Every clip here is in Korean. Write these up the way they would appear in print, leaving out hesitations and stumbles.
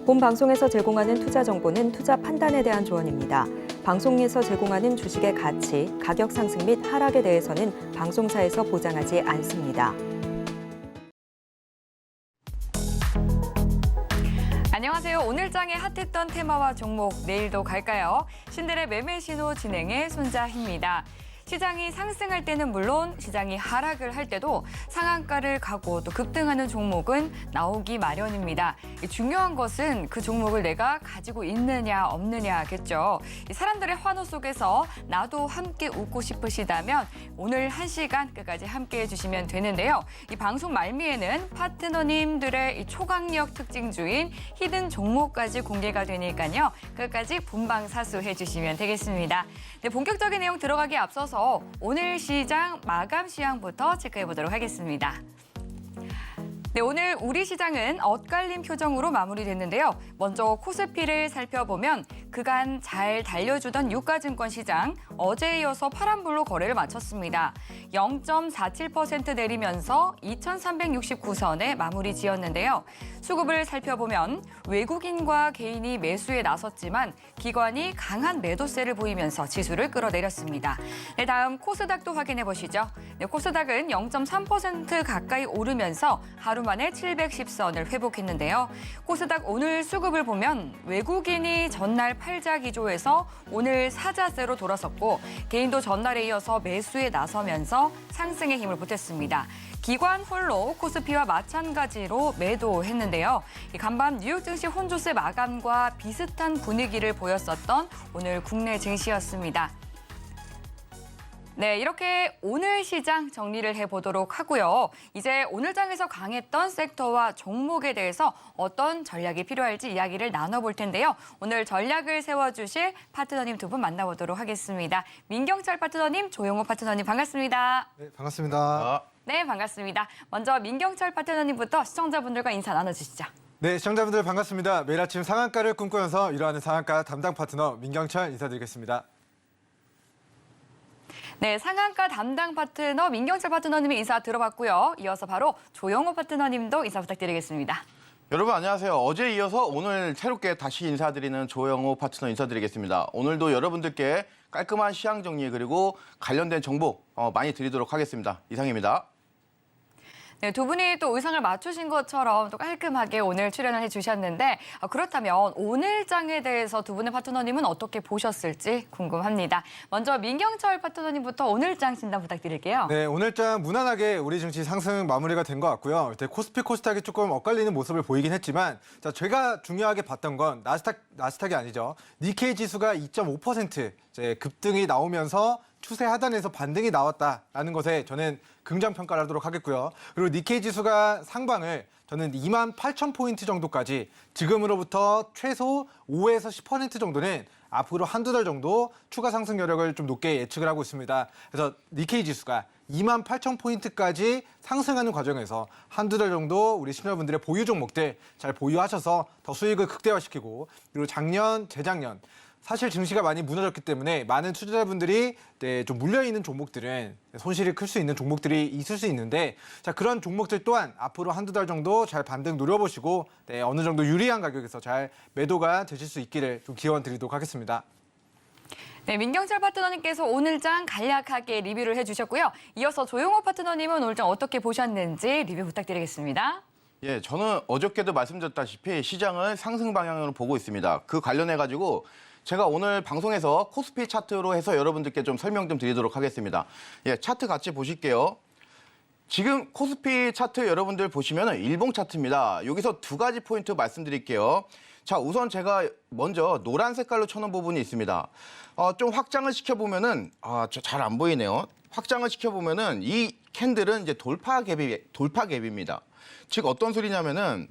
본 방송에서 제공하는 투자 정보는 투자 판단에 대한 조언입니다. 방송에서 제공하는 주식의 가치, 가격 상승 및 하락에 대해서는 방송사에서 보장하지 않습니다. 안녕하세요. 오늘 장에 핫했던 테마와 종목 내일도 갈까요? 신들의 매매 신호 진행의 손자희입니다. 시장이 상승할 때는 물론 시장이 하락을 할 때도 상한가를 가고 또 급등하는 종목은 나오기 마련입니다. 중요한 것은 그 종목을 내가 가지고 있느냐 없느냐겠죠. 사람들의 환호 속에서 나도 함께 웃고 싶으시다면 오늘 1시간 끝까지 함께해 주시면 되는데요. 이 방송 말미에는 파트너님들의 이 초강력 특징주인 히든 종목까지 공개가 되니까요. 끝까지 본방사수해 주시면 되겠습니다. 네, 본격적인 내용 들어가기에 앞서서 오늘 시장 마감 시황부터 체크해 보도록 하겠습니다. 네, 오늘 우리 시장은 엇갈린 표정으로 마무리됐는데요. 먼저 코스피를 살펴보면 그간 잘 달려주던 유가증권 시장 어제에 이어서 파란불로 거래를 마쳤습니다. 0.47% 내리면서 2,369선에 마무리 지었는데요. 수급을 살펴보면 외국인과 개인이 매수에 나섰지만 기관이 강한 매도세를 보이면서 지수를 끌어내렸습니다. 네, 다음 코스닥도 확인해 보시죠. 네, 코스닥은 0.3% 가까이 오르면서 하루 만에 710선을 회복했는데요. 코스닥 오늘 수급을 보면 외국인이 전날 팔자 기조에서 오늘 사자세로 돌아섰고 개인도 전날에 이어서 매수에 나서면서 상승의 힘을 보탰습니다. 기관 홀로 코스피와 마찬가지로 매도했는데요. 간밤 뉴욕 증시 혼조세 마감과 비슷한 분위기를 보였었던 오늘 국내 증시였습니다. 네, 이렇게 오늘 시장 정리를 해보도록 하고요. 이제 오늘 장에서 강했던 섹터와 종목에 대해서 어떤 전략이 필요할지 이야기를 나눠볼 텐데요. 오늘 전략을 세워주실 파트너님 두 분 만나보도록 하겠습니다. 민경철 파트너님, 조용호 파트너님 반갑습니다. 네, 반갑습니다. 네, 반갑습니다. 먼저 민경철 파트너님부터 시청자분들과 인사 나눠주시죠. 네, 시청자분들 반갑습니다. 매일 아침 상한가를 꿈꾸면서 일하는 상한가 담당 파트너 민경철 인사드리겠습니다. 네, 상한가 담당 파트너 민경철 파트너님의 인사 들어봤고요. 이어서 바로 조용호 파트너님도 인사 부탁드리겠습니다. 여러분 안녕하세요. 어제 이어서 오늘 새롭게 다시 인사드리는 조영호 파트너 인사드리겠습니다. 오늘도 여러분들께 깔끔한 시황 정리 그리고 관련된 정보 많이 드리도록 하겠습니다. 이상입니다. 네, 두 분이 또 의상을 맞추신 것처럼 또 깔끔하게 오늘 출연을 해주셨는데 그렇다면 오늘 장에 대해서 두 분의 파트너님은 어떻게 보셨을지 궁금합니다. 먼저 민경철 파트너님부터 오늘 장 진단 부탁드릴게요. 네, 오늘 장 무난하게 우리 증시 상승 마무리가 된 것 같고요. 코스피 코스닥이 조금 엇갈리는 모습을 보이긴 했지만 자, 제가 중요하게 봤던 건 나스닥이 아니죠. 니케이 지수가 2.5% 이제 급등이 나오면서 추세 하단에서 반등이 나왔다라는 것에 저는 긍정 평가를 하도록 하겠고요. 그리고 니케이 지수가 상방을 저는 28,000포인트 정도까지 지금으로부터 최소 5에서 10% 정도는 앞으로 한두 달 정도 추가 상승 여력을 좀 높게 예측을 하고 있습니다. 그래서 니케이 지수가 28,000포인트까지 상승하는 과정에서 한두 달 정도 우리 시청자분들의 보유 종목들 잘 보유하셔서 더 수익을 극대화시키고 그리고 작년, 재작년 사실 증시가 많이 무너졌기 때문에 많은 투자자분들이 좀 물려있는 종목들은 손실이 클 수 있는 종목들이 있을 수 있는데 자 그런 종목들 또한 앞으로 한두 달 정도 잘 반등 노려보시고 어느 정도 유리한 가격에서 잘 매도가 되실 수 있기를 좀 기원 드리도록 하겠습니다. 네, 민경철 파트너님께서 오늘 장 간략하게 리뷰를 해주셨고요. 이어서 조용호 파트너님은 오늘 장 어떻게 보셨는지 리뷰 부탁드리겠습니다. 예, 저는 어저께도 말씀드렸다시피 시장을 상승 방향으로 보고 있습니다. 그 관련해가지고 제가 오늘 방송에서 코스피 차트로 해서 여러분들께 좀 설명 좀 드리도록 하겠습니다. 예, 차트 같이 보실게요. 지금 코스피 차트 여러분들 보시면 일봉 차트입니다. 여기서 두 가지 포인트 말씀드릴게요. 자, 우선 제가 먼저 노란 색깔로 쳐놓은 부분이 있습니다. 좀 확장을 시켜보면은, 잘 안 보이네요. 확장을 시켜보면은 이 캔들은 이제 돌파 갭입니다. 즉 어떤 소리냐면은,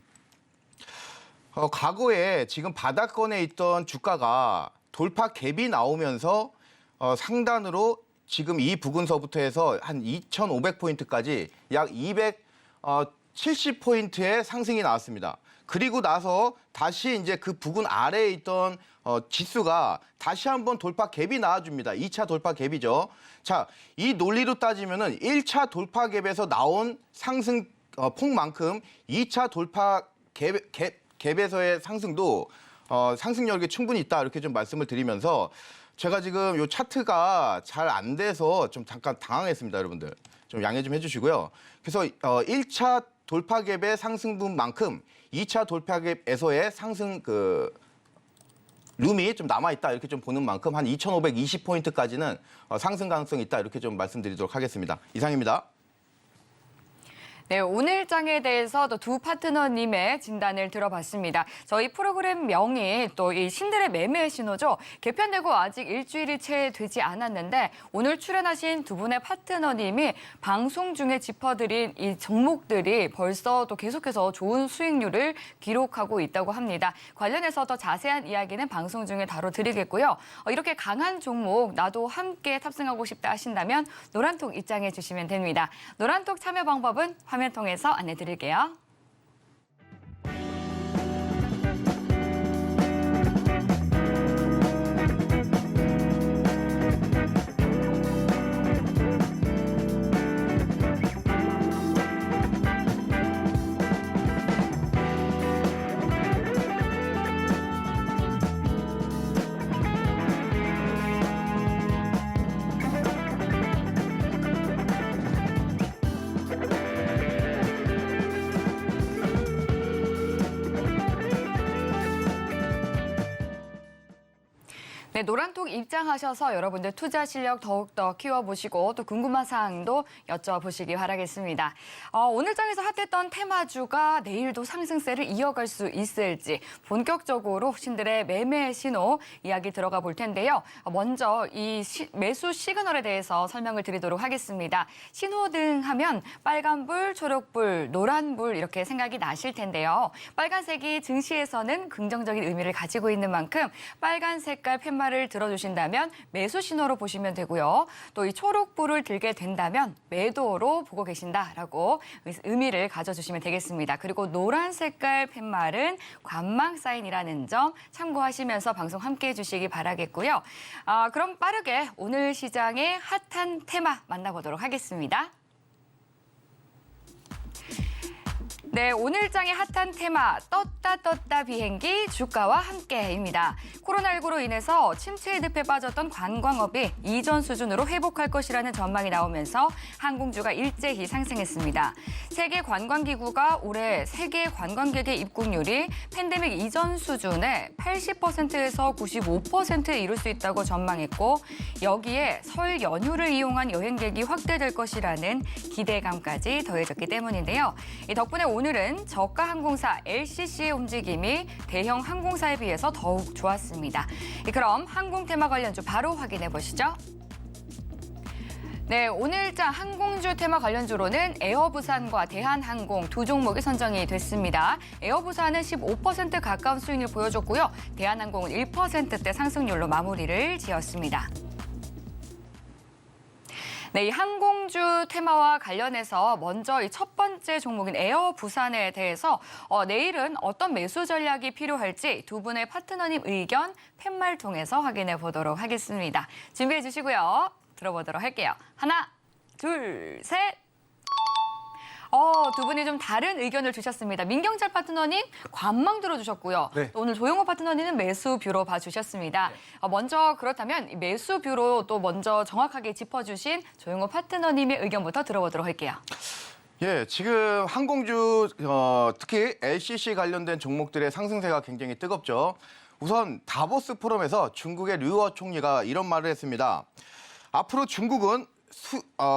과거에 지금 바닥권에 있던 주가가 돌파 갭이 나오면서 상단으로 지금 이 부근서부터 해서 한 2,500포인트까지 약 270포인트의 상승이 나왔습니다. 그리고 나서 다시 이제 그 부근 아래에 있던 지수가 다시 한번 돌파 갭이 나와줍니다. 2차 돌파 갭이죠. 자, 이 논리로 따지면은 1차 돌파 갭에서 나온 상승 폭만큼 2차 돌파 갭에서의 상승도 상승력이 충분히 있다 이렇게 좀 말씀을 드리면서 제가 지금 요 차트가 잘 안 돼서 좀 잠깐 당황했습니다, 여러분들. 좀 양해 좀 해주시고요. 그래서 1차 돌파 갭의 상승분만큼 2차 돌파 갭에서의 상승 룸이 좀 남아있다 이렇게 좀 보는 만큼 한 2,520포인트까지는 상승 가능성이 있다 이렇게 좀 말씀드리도록 하겠습니다. 이상입니다. 네, 오늘 장에 대해서 또 두 파트너님의 진단을 들어봤습니다. 저희 프로그램 명이 또 이 신들의 매매 신호죠. 개편되고 아직 일주일이 채 되지 않았는데 오늘 출연하신 두 분의 파트너님이 방송 중에 짚어드린 이 종목들이 벌써 또 계속해서 좋은 수익률을 기록하고 있다고 합니다. 관련해서 더 자세한 이야기는 방송 중에 다뤄드리겠고요. 이렇게 강한 종목 나도 함께 탑승하고 싶다 하신다면 노란톡 입장해 주시면 됩니다. 노란톡 참여 방법은 화면 통해서 안내드릴게요. 네, 노란톡 입장하셔서 여러분들 투자 실력 더욱더 키워보시고 또 궁금한 사항도 여쭤보시기 바라겠습니다. 오늘 장에서 핫했던 테마주가 내일도 상승세를 이어갈 수 있을지 본격적으로 신들의 매매 신호 이야기 들어가 볼 텐데요. 먼저 이 매수 시그널에 대해서 설명을 드리도록 하겠습니다. 신호등 하면 빨간불, 초록불, 노란불 이렇게 생각이 나실 텐데요. 빨간색이 증시에서는 긍정적인 의미를 가지고 있는 만큼 빨간 색깔 팻말을 들어주신다면 매수 신호로 보시면 되고요. 또 이 초록불을 들게 된다면 매도로 보고 계신다라고 의미를 가져주시면 되겠습니다. 그리고 노란 색깔 팻말은 관망 사인이라는 점 참고하시면서 방송 함께해 주시기 바라겠고요. 그럼 빠르게 오늘 시장의 핫한 테마 만나보도록 하겠습니다. 네, 오늘 장의 핫한 테마 떴다 비행기 주가와 함께입니다. 코로나19로 인해서 침체의 늪에 빠졌던 관광업이 이전 수준으로 회복할 것이라는 전망이 나오면서 항공주가 일제히 상승했습니다. 세계관광기구가 올해 세계 관광객의 입국률이 팬데믹 이전 수준의 80%에서 95%에 이를 수 있다고 전망했고 여기에 설 연휴를 이용한 여행객이 확대될 것이라는 기대감까지 더해졌기 때문인데요. 이 덕분에 오늘은 저가 항공사 LCC의 움직임이 대형 항공사에 비해서 더욱 좋았습니다. 그럼 항공 테마 관련주 바로 확인해 보시죠. 네, 오늘장 항공주 테마 관련주로는 에어부산과 대한항공 두 종목이 선정이 됐습니다. 에어부산은 15% 가까운 수익률을 보여줬고요. 대한항공은 1%대 상승률로 마무리를 지었습니다. 네, 이 항공주 테마와 관련해서 먼저 이 첫 번째 종목인 에어부산에 대해서 내일은 어떤 매수 전략이 필요할지 두 분의 파트너님 의견 팻말 통해서 확인해 보도록 하겠습니다. 준비해 주시고요. 들어보도록 할게요. 하나, 둘, 셋. 두 분이 좀 다른 의견을 주셨습니다. 민경철 파트너님 관망 들어주셨고요. 네. 또 오늘 조용호 파트너님은 매수 뷰로 봐주셨습니다. 먼저 그렇다면 매수 뷰로 또 먼저 정확하게 짚어주신 조용호 파트너님의 의견부터 들어보도록 할게요. 예, 지금 항공주 특히 LCC 관련된 종목들의 상승세가 굉장히 뜨겁죠. 우선 다보스 포럼에서 중국의 류어 총리가 이런 말을 했습니다. 앞으로 중국은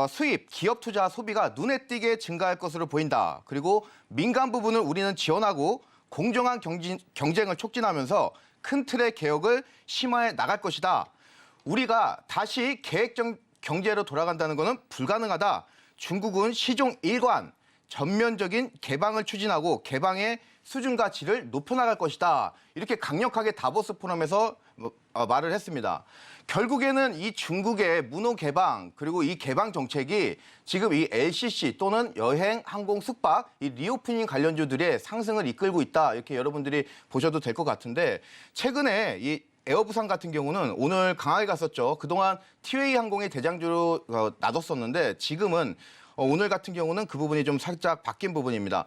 수입, 기업 투자, 소비가 눈에 띄게 증가할 것으로 보인다. 그리고 민간 부분을 우리는 지원하고 공정한 경쟁을 촉진하면서 큰 틀의 개혁을 심화해 나갈 것이다. 우리가 다시 계획적 경제로 돌아간다는 것은 불가능하다. 중국은 시종 일관, 전면적인 개방을 추진하고 개방의 수준과 질을 높여나갈 것이다. 이렇게 강력하게 다보스 포럼에서 말을 했습니다. 결국에는 이 중국의 문호 개방 그리고 이 개방 정책이 지금 이 LCC 또는 여행, 항공, 숙박 이 리오프닝 관련주들의 상승을 이끌고 있다. 이렇게 여러분들이 보셔도 될 것 같은데 최근에 이 에어부산 같은 경우는 오늘 강하게 갔었죠. 그동안 티웨이 항공의 대장주로 놔뒀었는데 지금은 오늘 같은 경우는 그 부분이 좀 살짝 바뀐 부분입니다.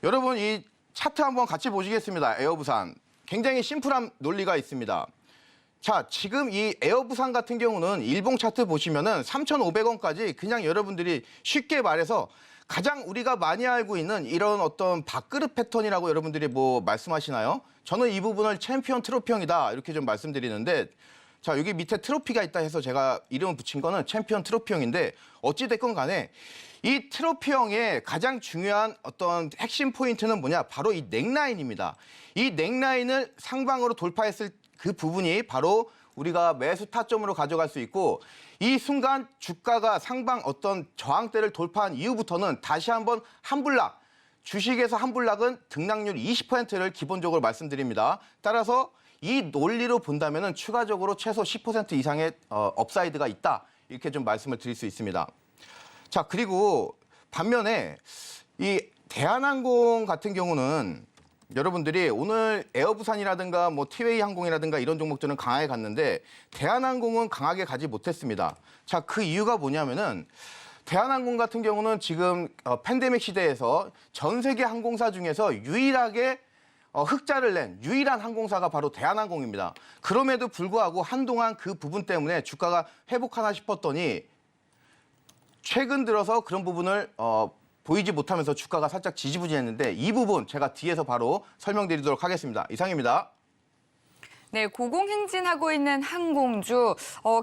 여러분 이 차트 한번 같이 보시겠습니다. 에어부산. 굉장히 심플한 논리가 있습니다. 자, 지금 이 에어부산 같은 경우는 일봉 차트 보시면은 3,500원까지 그냥 여러분들이 쉽게 말해서 가장 우리가 많이 알고 있는 이런 어떤 밥그릇 패턴이라고 여러분들이 뭐 말씀하시나요? 저는 이 부분을 챔피언 트로피형이다 이렇게 좀 말씀드리는데 자, 여기 밑에 트로피가 있다 해서 제가 이름을 붙인 거는 챔피언 트로피형인데 어찌됐건 간에 이 트로피형의 가장 중요한 어떤 핵심 포인트는 뭐냐? 바로 이 넥라인입니다. 이 넥라인을 상방으로 돌파했을 그 부분이 바로 우리가 매수 타점으로 가져갈 수 있고 이 순간 주가가 상방 어떤 저항대를 돌파한 이후부터는 다시 한번 한불락, 주식에서 한불락은 등락률 20%를 기본적으로 말씀드립니다. 따라서 이 논리로 본다면 추가적으로 최소 10% 이상의 업사이드가 있다. 이렇게 좀 말씀을 드릴 수 있습니다. 자, 그리고 반면에 이 대한항공 같은 경우는 여러분들이 오늘 에어부산이라든가 뭐 티웨이 항공이라든가 이런 종목들은 강하게 갔는데 대한항공은 강하게 가지 못했습니다. 자, 그 이유가 뭐냐면은 대한항공 같은 경우는 지금 팬데믹 시대에서 전 세계 항공사 중에서 유일하게 흑자를 낸 유일한 항공사가 바로 대한항공입니다. 그럼에도 불구하고 한동안 그 부분 때문에 주가가 회복하나 싶었더니 최근 들어서 그런 부분을 보이지 못하면서 주가가 살짝 지지부진했는데 이 부분 제가 뒤에서 바로 설명드리도록 하겠습니다. 이상입니다. 네, 고공행진하고 있는 항공주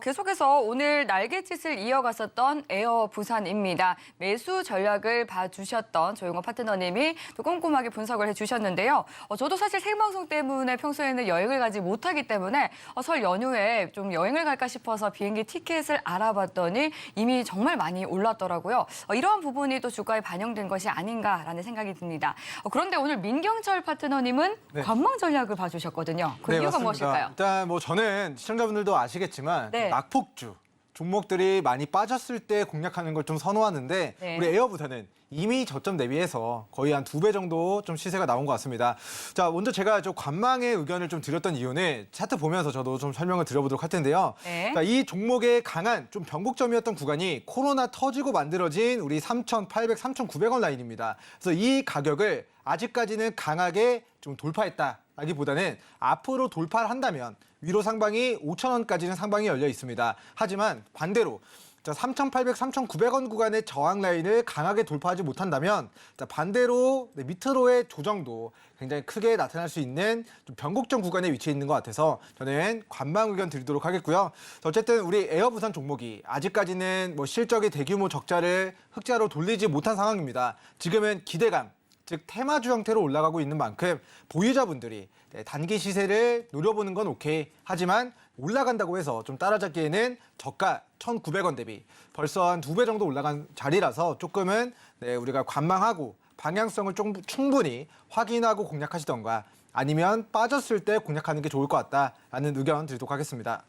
계속해서 오늘 날갯짓을 이어갔었던 에어부산입니다. 매수 전략을 봐주셨던 조용호 파트너님이 또 꼼꼼하게 분석을 해주셨는데요. 저도 사실 생방송 때문에 평소에는 여행을 가지 못하기 때문에 설 연휴에 좀 여행을 갈까 싶어서 비행기 티켓을 알아봤더니 이미 정말 많이 올랐더라고요. 이러한 부분이 또 주가에 반영된 것이 아닌가라는 생각이 듭니다. 그런데 오늘 민경철 파트너님은 네. 관망 전략을 봐주셨거든요. 그 이유가 맞습니다. 무엇일까요? 일단 뭐 저는 시청자분들도 아시겠지만 네. 낙폭주 종목들이 많이 빠졌을 때 공략하는 걸 좀 선호하는데 네. 우리 에어부산은 이미 저점 대비해서 거의 한 2배 정도 좀 시세가 나온 것 같습니다. 자, 먼저 제가 좀 관망의 의견을 좀 드렸던 이유는 차트 보면서 저도 좀 설명을 드려보도록 할 텐데요. 네. 자, 이 종목의 강한 좀 변곡점이었던 구간이 코로나 터지고 만들어진 우리 3,800, 3,900원 라인입니다. 그래서 이 가격을 아직까지는 강하게 좀 돌파했다라기보다는 앞으로 돌파를 한다면 위로 상방이 5,000원까지는 상방이 열려 있습니다. 하지만 반대로 3,800, 3,900원 구간의 저항 라인을 강하게 돌파하지 못한다면 반대로 밑으로의 조정도 굉장히 크게 나타날 수 있는 좀 변곡점 구간에 위치해 있는 것 같아서 저는 관망 의견 드리도록 하겠고요. 어쨌든 우리 에어부산 종목이 아직까지는 뭐 실적의 대규모 적자를 흑자로 돌리지 못한 상황입니다. 지금은 기대감, 즉 테마주 형태로 올라가고 있는 만큼 보유자분들이 단기 시세를 노려보는 건 오케이. 하지만 올라간다고 해서 좀 따라잡기에는 저가 1,900원 대비 벌써 한 2배 정도 올라간 자리라서 조금은 우리가 관망하고 방향성을 좀 충분히 확인하고 공략하시던가 아니면 빠졌을 때 공략하는 게 좋을 것 같다라는 의견 드리도록 하겠습니다.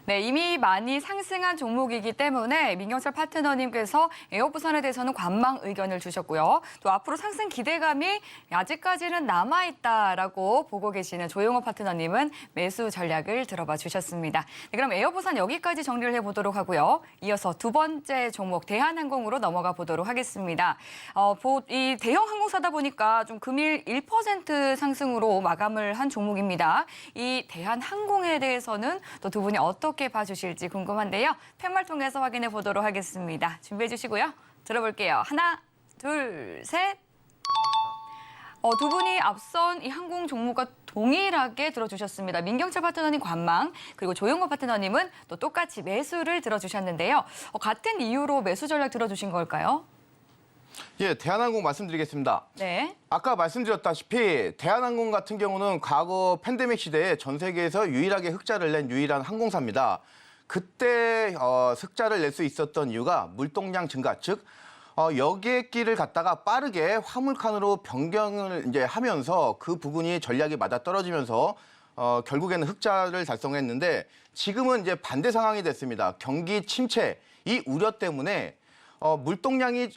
네, 이미 많이 상승한 종목이기 때문에 민경철 파트너님께서 에어부산에 대해서는 관망 의견을 주셨고요. 또 앞으로 상승 기대감이 아직까지는 남아있다라고 보고 계시는 조용호 파트너님은 매수 전략을 들어봐 주셨습니다. 네, 그럼 에어부산 여기까지 정리를 해보도록 하고요. 이어서 두 번째 종목 대한항공으로 넘어가 보도록 하겠습니다. 이 대형 항공사다 보니까 좀 금일 1% 상승으로 마감을 한 종목입니다. 이 대한항공에 대해서는 또 두 분이 어떻게 봐주실지 궁금한데요. 팻말 통해서 확인해 보도록 하겠습니다. 준비해 주시고요. 들어볼게요. 하나, 둘, 셋. 두 분이 앞선 이 항공 종목과 동일하게 들어주셨습니다. 민경철 파트너님 관망, 그리고 조용호 파트너님은 또 똑같이 매수를 들어주셨는데요. 같은 이유로 매수 전략 들어주신 걸까요? 예, 대한항공 말씀드리겠습니다. 네. 아까 말씀드렸다시피 대한항공 같은 경우는 과거 팬데믹 시대에 전 세계에서 유일하게 흑자를 낸 유일한 항공사입니다. 그때 흑자를 낼 수 있었던 이유가 물동량 증가, 즉 여객기를 갖다가 빠르게 화물칸으로 변경을 이제 하면서 그 부분이 전략이 맞아떨어지면서 결국에는 흑자를 달성했는데 지금은 이제 반대 상황이 됐습니다. 경기 침체, 이 우려 때문에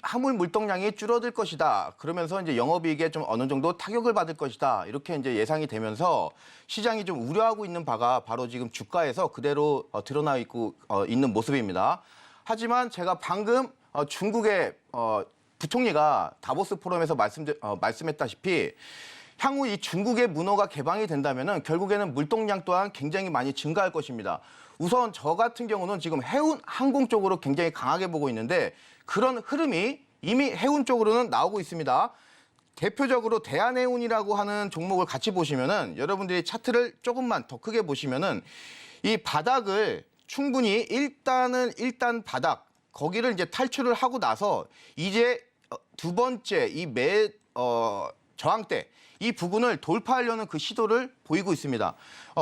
화물 물동량이 줄어들 것이다. 그러면서 이제 영업이익에 좀 어느 정도 타격을 받을 것이다. 이렇게 이제 예상이 되면서 시장이 좀 우려하고 있는 바가 바로 지금 주가에서 그대로 드러나 있고 있는 모습입니다. 하지만 제가 방금 중국의 부총리가 다보스 포럼에서 말씀했다시피 향후 이 중국의 문호가 개방이 된다면은 결국에는 물동량 또한 굉장히 많이 증가할 것입니다. 우선 저 같은 경우는 지금 해운 항공 쪽으로 굉장히 강하게 보고 있는데 그런 흐름이 이미 해운 쪽으로는 나오고 있습니다. 대표적으로 대한해운이라고 하는 종목을 같이 보시면은 여러분들이 차트를 조금만 더 크게 보시면은 이 바닥을 충분히 일단 바닥 거기를 이제 탈출을 하고 나서 이제 두 번째 이 저항대 이 부분을 돌파하려는 그 시도를 보이고 있습니다.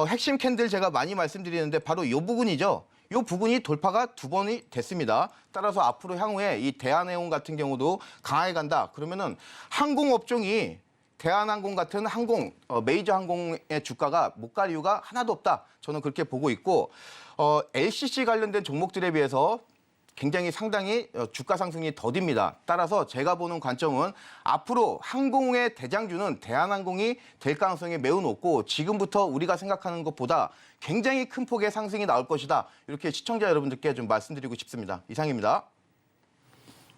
핵심 캔들 제가 많이 말씀드리는데 바로 이 부분이죠. 이 부분이 돌파가 2번이 됐습니다. 따라서 앞으로 향후에 이 대한해운 같은 경우도 강하게 간다. 그러면은 항공업종이 대한항공 같은 메이저 항공의 주가가 못 갈 이유가 하나도 없다. 저는 그렇게 보고 있고 LCC 관련된 종목들에 비해서 굉장히 상당히 주가 상승이 더딥니다. 따라서 제가 보는 관점은 앞으로 항공의 대장주는 대한항공이 될 가능성이 매우 높고 지금부터 우리가 생각하는 것보다 굉장히 큰 폭의 상승이 나올 것이다. 이렇게 시청자 여러분들께 좀 말씀드리고 싶습니다. 이상입니다.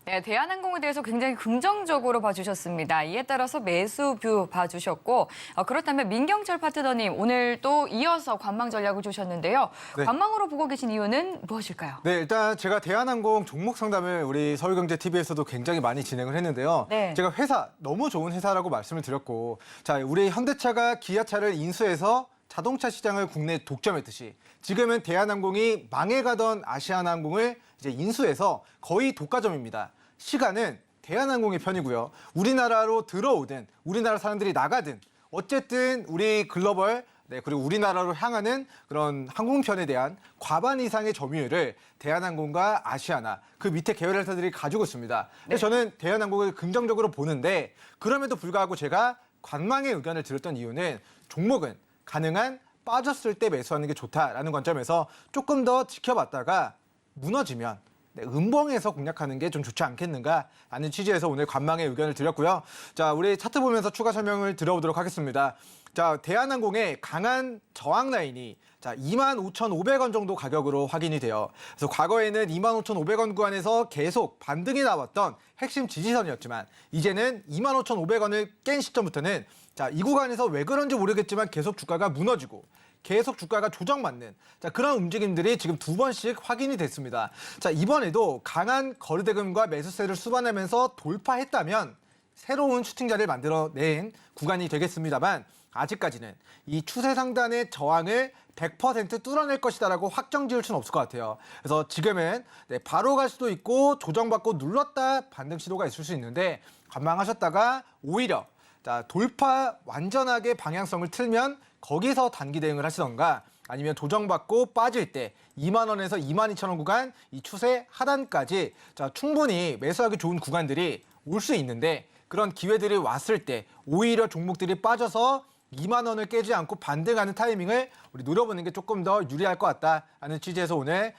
네, 대한항공에 대해서 굉장히 긍정적으로 봐주셨습니다. 이에 따라서 매수뷰 봐주셨고 그렇다면 민경철 파트너님 오늘 또 이어서 관망 전략을 주셨는데요. 네. 관망으로 보고 계신 이유는 무엇일까요? 네, 일단 제가 대한항공 종목 상담을 우리 서울경제TV에서도 굉장히 많이 진행을 했는데요. 네. 제가 너무 좋은 회사라고 말씀을 드렸고, 자, 우리 현대차가 기아차를 인수해서 자동차 시장을 국내 독점했듯이 지금은 대한항공이 망해가던 아시아나항공을 이제 인수해서 거의 독과점입니다. 시간은 대한항공의 편이고요. 우리나라로 들어오든 우리나라 사람들이 나가든 어쨌든 우리 글로벌 그리고 우리나라로 향하는 그런 항공편에 대한 과반 이상의 점유율을 대한항공과 아시아나 그 밑에 계열 회사들이 가지고 있습니다. 그래서 저는 대한항공을 긍정적으로 보는데 그럼에도 불구하고 제가 관망의 의견을 드렸던 이유는 종목은 가능한 빠졌을 때 매수하는 게 좋다라는 관점에서 조금 더 지켜봤다가 무너지면 음봉에서 공략하는 게 좀 좋지 않겠는가라는 취지에서 오늘 관망의 의견을 드렸고요. 자, 우리 차트 보면서 추가 설명을 드려보도록 하겠습니다. 자, 대한항공의 강한 저항 라인이 자, 25,500원 정도 가격으로 확인이 돼요. 그래서 과거에는 25,500원 구간에서 계속 반등이 나왔던 핵심 지지선이었지만 이제는 25,500원을 깬 시점부터는 자, 이 구간에서 왜 그런지 모르겠지만 계속 주가가 무너지고 계속 주가가 조정받는 자, 그런 움직임들이 지금 2번씩 확인이 됐습니다. 자, 이번에도 강한 거래대금과 매수세를 수반하면서 돌파했다면 새로운 슈팅자를 만들어낸 구간이 되겠습니다만 아직까지는 이 추세 상단의 저항을 100% 뚫어낼 것이다라고 확정 지을 수는 없을 것 같아요. 그래서 지금은 바로 갈 수도 있고 조정받고 눌렀다 반등 시도가 있을 수 있는데 관망하셨다가 오히려 자, 돌파 완전하게 방향성을 틀면 거기서 단기 대응을 하시던가 아니면 조정받고 빠질 때 2만 원에서 22,000원 구간 이 추세 하단까지 자, 충분히 매수하기 좋은 구간들이 올 수 있는데 그런 기회들이 왔을 때 오히려 종목들이 빠져서 2만 원을 깨지 않고 반등하는 타이밍을 우리 노려보는 게 조금 더 유리할 것 같다라는 취지에서 오늘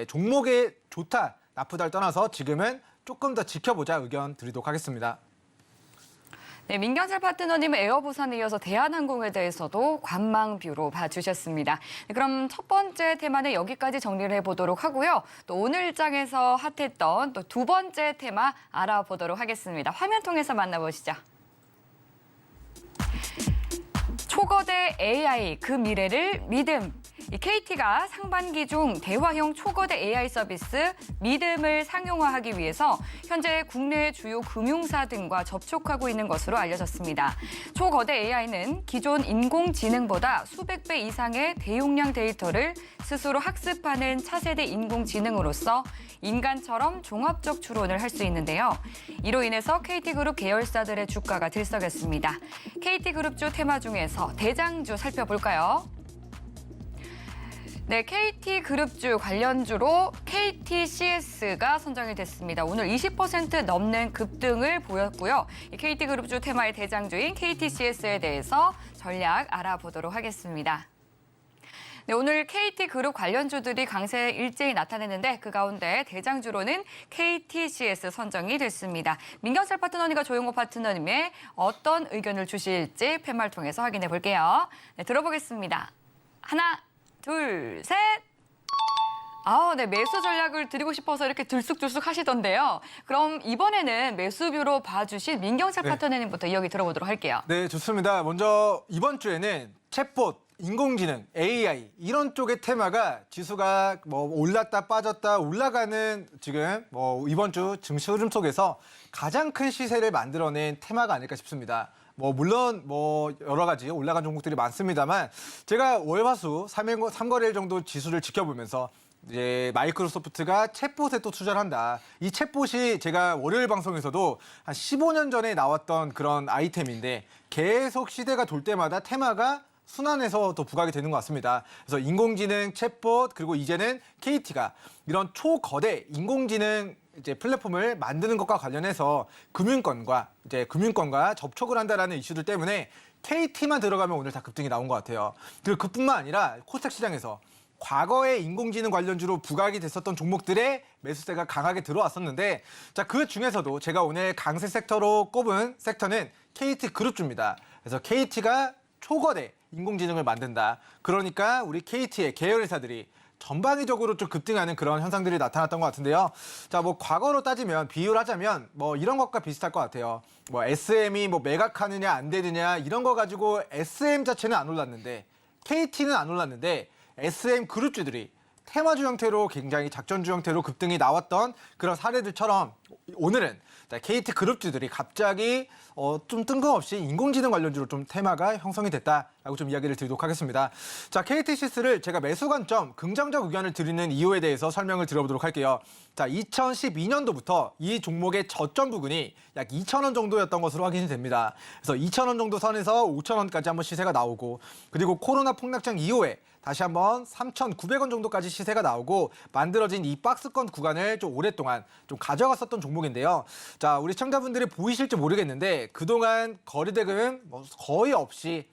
종목에 좋다 나쁘다를 떠나서 지금은 조금 더 지켜보자 의견 드리도록 하겠습니다. 네, 민경철 파트너님은 에어부산에 이어서 대한항공에 대해서도 관망뷰로 봐주셨습니다. 네, 그럼 첫 번째 테마는 여기까지 정리를 해보도록 하고요. 또 오늘 일장에서 핫했던 또 두 번째 테마 알아보도록 하겠습니다. 화면 통해서 만나보시죠. 초거대 AI, 그 미래를 믿음. 이 KT가 상반기 중 대화형 초거대 AI 서비스 믿음을 상용화하기 위해서 현재 국내 주요 금융사 등과 접촉하고 있는 것으로 알려졌습니다. 초거대 AI는 기존 인공지능보다 수백 배 이상의 대용량 데이터를 스스로 학습하는 차세대 인공지능으로서 인간처럼 종합적 추론을 할 수 있는데요. 이로 인해서 KT그룹 계열사들의 주가가 들썩였습니다. KT그룹주 테마 중에서 대장주 살펴볼까요? 네, KT그룹주 관련주로 KTCS가 선정이 됐습니다. 오늘 20% 넘는 급등을 보였고요. 이 KT그룹주 테마의 대장주인 KTCS에 대해서 전략 알아보도록 하겠습니다. 네, 오늘 KT그룹 관련주들이 강세 일제히 나타냈는데 그 가운데 대장주로는 KTCS 선정이 됐습니다. 민경철 파트너님과 조용호 파트너님의 어떤 의견을 주실지 팻말 통해서 확인해 볼게요. 네, 들어보겠습니다. 하나, 둘, 셋. 네, 매수 전략을 드리고 싶어서 이렇게 들쑥들쑥 하시던데요. 그럼 이번에는 매수뷰로 봐주신 민경철 네. 파트너님부터 이야기 들어보도록 할게요. 네, 좋습니다. 먼저 이번 주에는 챗봇, 인공지능, AI 이런 쪽의 테마가 지수가 뭐 올랐다 빠졌다 올라가는 지금 뭐 이번 주 증시 흐름 속에서 가장 큰 시세를 만들어낸 테마가 아닐까 싶습니다. 뭐 물론 뭐 여러 가지 올라간 종목들이 많습니다만 제가 월화수 3거래일 정도 지수를 지켜보면서 이제 마이크로소프트가 챗봇에 또 투자를 한다. 이 챗봇이 제가 월요일 방송에서도 한 15년 전에 나왔던 그런 아이템인데 계속 시대가 돌 때마다 테마가 순환해서 또 부각이 되는 것 같습니다. 그래서 인공지능, 챗봇 그리고 이제는 KT가 이런 초거대 인공지능 이제 플랫폼을 만드는 것과 관련해서 금융권과 접촉을 한다라는 이슈들 때문에 KT만 들어가면 오늘 다 급등이 나온 것 같아요. 그리고 그뿐만 아니라 코스닥 시장에서 과거에 인공지능 관련주로 부각이 됐었던 종목들의 매수세가 강하게 들어왔었는데 자, 그 중에서도 제가 오늘 강세 섹터로 꼽은 섹터는 KT 그룹주입니다. 그래서 KT가 초거대 인공지능을 만든다. 그러니까 우리 KT의 계열회사들이 전방위적으로 좀 급등하는 그런 현상들이 나타났던 것 같은데요. 자, 뭐 과거로 따지면 비유를 하자면 뭐 이런 것과 비슷할 것 같아요. 뭐 SM이 뭐 매각하느냐 안 되느냐 이런 거 가지고 SM 자체는 안 올랐는데 KT는 안 올랐는데 SM 그룹주들이 테마주 형태로 굉장히 작전주 형태로 급등이 나왔던 그런 사례들처럼 오늘은 KT 그룹주들이 갑자기 좀 뜬금없이 인공지능 관련주로 좀 테마가 형성이 됐다라고 좀 이야기를 드리도록 하겠습니다. 자, KT시스를 제가 매수 관점, 긍정적 의견을 드리는 이유에 대해서 설명을 드려보도록 할게요. 자, 2012년도부터 이 종목의 저점 부근이 약 2,000원 정도였던 것으로 확인이 됩니다. 그래서 2,000원 정도 선에서 5,000원까지 한번 시세가 나오고 그리고 코로나 폭락장 이후에 다시 한번 3,900원 정도까지 시세가 나오고 만들어진 이 박스권 구간을 좀 오랫동안 좀 가져갔었던 종목인데요. 자, 우리 시청자분들이 보이실지 모르겠는데 그동안 거래대금 뭐 거의 없이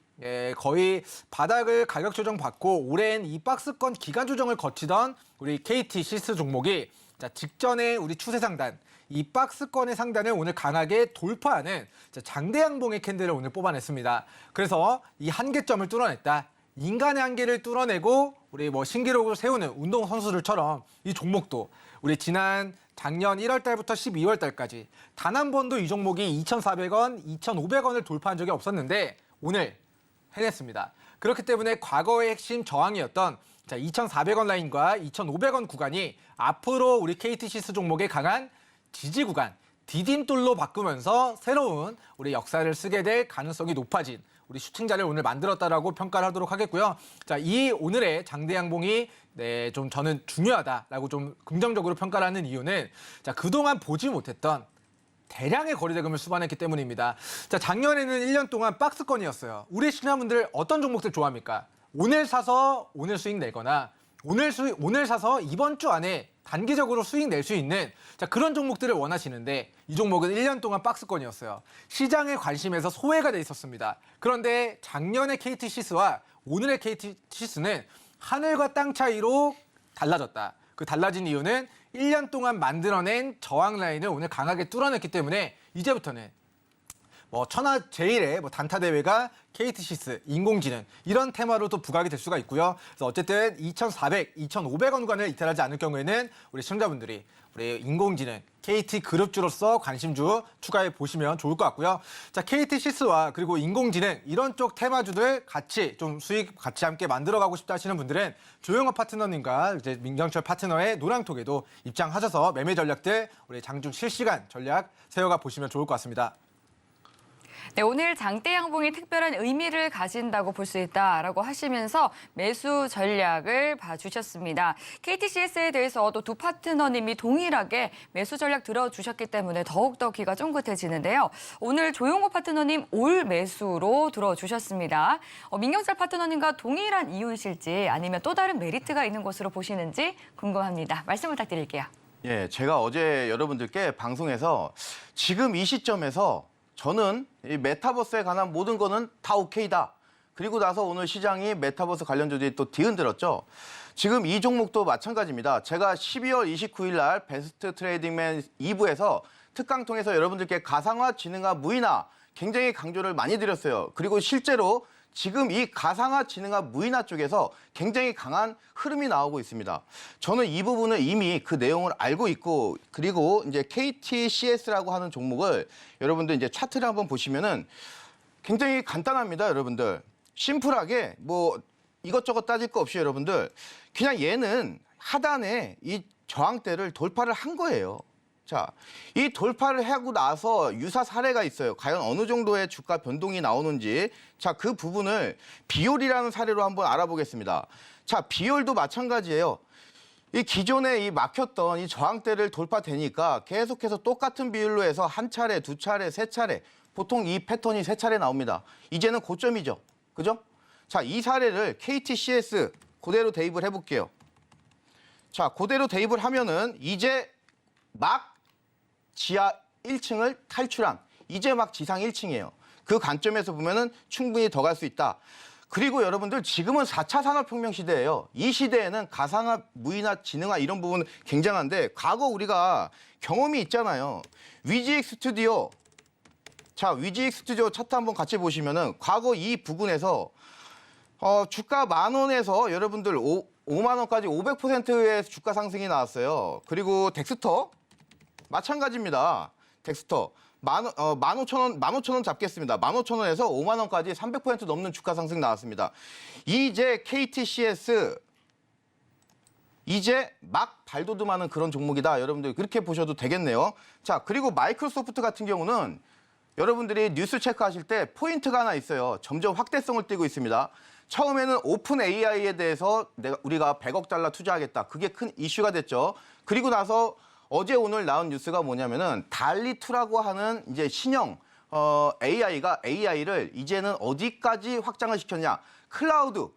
거의 바닥을 가격 조정 받고 오랜 이 박스권 기간 조정을 거치던 우리 KT 시스 종목이 자, 직전에 우리 추세 상단 이 박스권의 상단을 오늘 강하게 돌파하는 장대 양봉의 캔들을 오늘 뽑아냈습니다. 그래서 이 한계점을 뚫어냈다. 인간의 한계를 뚫어내고 우리 뭐 신기록을 세우는 운동 선수들처럼 이 종목도 우리 작년 1월 달부터 12월 달까지 단 한 번도 이 종목이 2,400원, 2,500원을 돌파한 적이 없었는데 오늘 해냈습니다. 그렇기 때문에 과거의 핵심 저항이었던 2,400원 라인과 2,500원 구간이 앞으로 우리 KT시스 종목의 강한 지지 구간, 디딤돌로 바꾸면서 새로운 우리 역사를 쓰게 될 가능성이 높아진 우리 슈팅자를 오늘 만들었다라고 평가를 하도록 하겠고요. 자, 이 오늘의 장대 양봉이 좀 저는 중요하다라고 좀 긍정적으로 평가를 하는 이유는 자, 그동안 보지 못했던 대량의 거래대금을 수반했기 때문입니다. 자, 작년에는 1년 동안 박스권이었어요. 우리 시청자분들 어떤 종목들 좋아합니까? 오늘 사서 오늘 수익 내거나 오늘 사서 이번 주 안에 단기적으로 수익 낼 수 있는 그런 종목들을 원하시는데 이 종목은 1년 동안 박스권이었어요. 시장의 관심에서 소외가 돼 있었습니다. 그런데 작년의 KT시스와 오늘의 KT시스는 하늘과 땅 차이로 달라졌다. 그 달라진 이유는 1년 동안 만들어낸 저항 라인을 오늘 강하게 뚫어냈기 때문에 이제부터는 뭐 천하 제일의 뭐 단타 대회가 KT시스, 인공지능 이런 테마로 또 부각이 될 수가 있고요. 그래서 어쨌든 2,400, 2,500원 구간을 이탈하지 않을 경우에는 우리 시청자분들이 우리 인공지능, KT 그룹주로서 관심주 추가해 보시면 좋을 것 같고요. 자, KT시스와 그리고 인공지능 이런 쪽 테마주들 같이 좀 수익 같이 함께 만들어가고 싶다 하시는 분들은 조영업 파트너님과 이제 민경철 파트너의 노랑톡에도 입장하셔서 매매 전략들 우리 장중 실시간 전략 세워가 보시면 좋을 것 같습니다. 네, 오늘 장대 양봉이 특별한 의미를 가진다고 볼 수 있다라고 하시면서 매수 전략을 봐주셨습니다. KTCS에 대해서도 두 파트너님이 동일하게 매수 전략 들어주셨기 때문에 더욱더 귀가 쫑긋해지는데요. 오늘 조용호 파트너님 올 매수로 들어주셨습니다. 민경철 파트너님과 동일한 이유이실지 아니면 또 다른 메리트가 있는 것으로 보시는지 궁금합니다. 말씀 부탁드릴게요. 예, 제가 어제 여러분들께 방송에서 지금 이 시점에서 저는 이 메타버스에 관한 모든 거는 다 오케이다. 그리고 나서 오늘 시장이 메타버스 관련주들이 또 뒤흔들었죠. 지금 이 종목도 마찬가지입니다. 제가 12월 29일 날 베스트 트레이딩맨 2부에서 특강 통해서 여러분들께 가상화, 지능화, 무인화 굉장히 강조를 많이 드렸어요. 그리고 실제로 지금 이 가상화, 지능화, 무인화 쪽에서 굉장히 강한 흐름이 나오고 있습니다. 저는 이 부분을 이미 그 내용을 알고 있고, 그리고 이제 KTCS라고 하는 종목을 여러분들 이제 차트를 한번 보시면은 굉장히 간단합니다, 여러분들. 심플하게 뭐 이것저것 따질 거 없이 여러분들 그냥 얘는 하단에 이 저항대를 돌파를 한 거예요. 자, 이 돌파를 하고 나서 유사 사례가 있어요. 과연 어느 정도의 주가 변동이 나오는지. 자, 그 부분을 비올이라는 사례로 한번 알아보겠습니다. 자, 비올도 마찬가지예요. 이 기존에 이 막혔던 이 저항대를 돌파되니까 계속해서 똑같은 비율로 해서 한 차례, 두 차례, 세 차례, 보통 이 패턴이 세 차례 나옵니다. 이제는 고점이죠. 그죠? 자, 이 사례를 KTCS 그대로 대입을 해볼게요. 자, 그대로 대입을 하면은 이제 막 지하 1층을 탈출한, 이제 막 지상 1층이에요. 그 관점에서 보면은 충분히 더 갈 수 있다. 그리고 여러분들 지금은 4차 산업혁명 시대예요. 이 시대에는 가상화, 무인화, 지능화 이런 부분 굉장한데 과거 우리가 경험이 있잖아요. 위지익 스튜디오. 자, 위지익 스튜디오 차트 한번 같이 보시면은 과거 이 부근에서 주가 10,000원에서 여러분들 5만 원까지 500%의 주가 상승이 나왔어요. 그리고 덱스터 마찬가지입니다. 덱스터 15,000원 잡겠습니다. 15,000원에서 5만 원까지 300% 넘는 주가 상승 나왔습니다. 이제 KTCS 이제 막 발돋움하는 그런 종목이다. 여러분들 그렇게 보셔도 되겠네요. 자, 그리고 마이크로소프트 같은 경우는 여러분들이 뉴스 체크하실 때 포인트가 하나 있어요. 점점 확대성을 띠고 있습니다. 처음에는 오픈 AI에 대해서 우리가 100억 달러 투자하겠다. 그게 큰 이슈가 됐죠. 그리고 나서 어제 오늘 나온 뉴스가 뭐냐면은 달리2라고 하는 이제 신형 AI가 AI를 이제는 어디까지 확장을 시켰냐. 클라우드.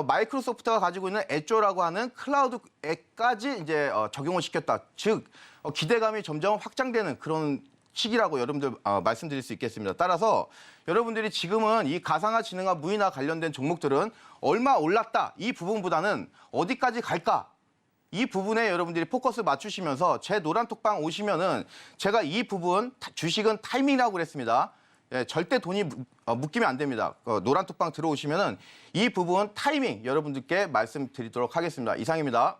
마이크로소프트가 가지고 있는 애조라고 하는 클라우드에까지 이제 적용을 시켰다. 즉 기대감이 점점 확장되는 그런 시기라고 여러분들 말씀드릴 수 있겠습니다. 따라서 여러분들이 지금은 이 가상화, 지능화, 무인화 관련된 종목들은 얼마 올랐다 이 부분보다는 어디까지 갈까 이 부분에 여러분들이 포커스 맞추시면서 제 노란톡방 오시면은 제가 이 부분 주식은 타이밍이라고 그랬습니다. 예, 절대 돈이 묶이면 안 됩니다. 노란톡방 들어오시면은 이 부분 타이밍 여러분들께 말씀드리도록 하겠습니다. 이상입니다.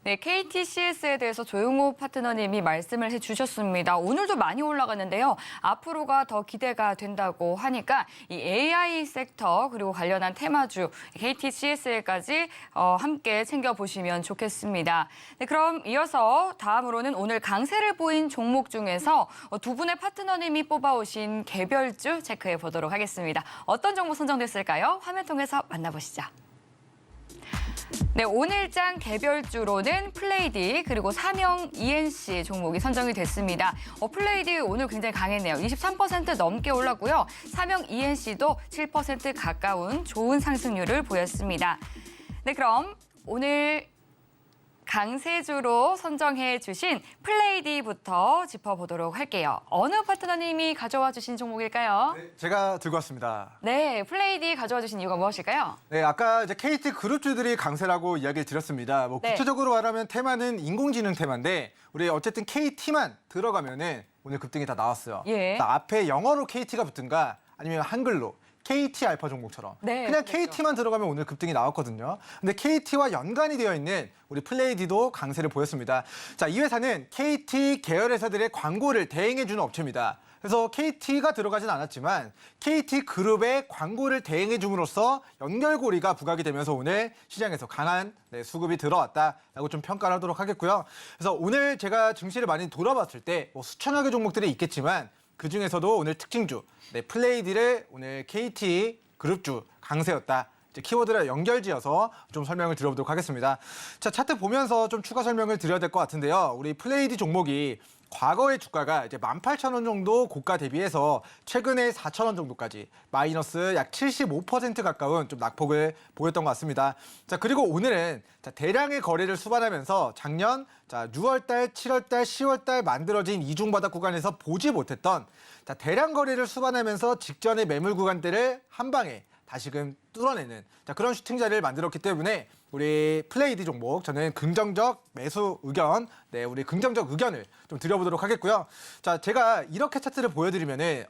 네, KTCS에 대해서 조용호 파트너님이 말씀을 해주셨습니다. 오늘도 많이 올라갔는데요. 앞으로가 더 기대가 된다고 하니까 이 AI 섹터 그리고 관련한 테마주 KTCS에까지 함께 챙겨보시면 좋겠습니다. 네, 그럼 이어서 다음으로는 오늘 강세를 보인 종목 중에서 두 분의 파트너님이 뽑아오신 개별주 체크해 보도록 하겠습니다. 어떤 종목 선정됐을까요? 화면 통해서 만나보시죠. 네, 오늘장 개별주로는 플레이디 그리고 사명 ENC 종목이 선정이 됐습니다. 플레이디 오늘 굉장히 강했네요. 23% 넘게 올랐고요. 사명 ENC도 7% 가까운 좋은 상승률을 보였습니다. 네, 그럼 오늘 강세주로 선정해 주신 플레이디부터 짚어보도록 할게요. 어느 파트너님이 가져와 주신 종목일까요? 네, 제가 들고 왔습니다. 네, 플레이디 가져와 주신 이유가 무엇일까요? 네, 아까 이제 KT 그룹주들이 강세라고 이야기를 드렸습니다. 뭐 네. 구체적으로 말하면 테마는 인공지능 테마인데 우리 어쨌든 KT만 들어가면은 오늘 급등이 다 나왔어요. 예. 그래서 앞에 영어로 KT가 붙든가 아니면 한글로 KT 알파 종목처럼 네, 그냥 그렇죠. KT만 들어가면 오늘 급등이 나왔거든요. 근데 KT와 연관이 되어 있는 우리 플레이디도 강세를 보였습니다. 자, 이 회사는 KT 계열 회사들의 광고를 대행해주는 업체입니다. 그래서 KT가 들어가진 않았지만 KT 그룹의 광고를 대행해 줌으로써 연결고리가 부각이 되면서 오늘 시장에서 강한 수급이 들어왔다라고 좀 평가를 하도록 하겠고요. 그래서 오늘 제가 증시를 많이 돌아봤을 때 뭐 수천여 개 종목들이 있겠지만 그중에서도 오늘 특징주, 플레이디를 오늘 KT 그룹주 강세였다. 이제 키워드를 연결지어서 좀 설명을 드려보도록 하겠습니다. 자, 차트 보면서 좀 추가 설명을 드려야 될 것 같은데요. 우리 플레이디 종목이 과거의 주가가 이제 18,000원 정도 고가 대비해서 최근에 4,000원 정도까지 마이너스 약 75% 가까운 좀 낙폭을 보였던 것 같습니다. 자, 그리고 오늘은 대량의 거래를 수반하면서 작년 6월달, 7월달, 10월달 만들어진 이중바닥 구간에서 보지 못했던 대량 거래를 수반하면서 직전의 매물 구간대를 한 방에 다시금 뚫어내는 그런 슈팅 자리를 만들었기 때문에 우리 플레이디 종목 저는 긍정적 매수 의견, 우리 긍정적 의견을 좀 드려보도록 하겠고요. 자, 제가 이렇게 차트를 보여드리면은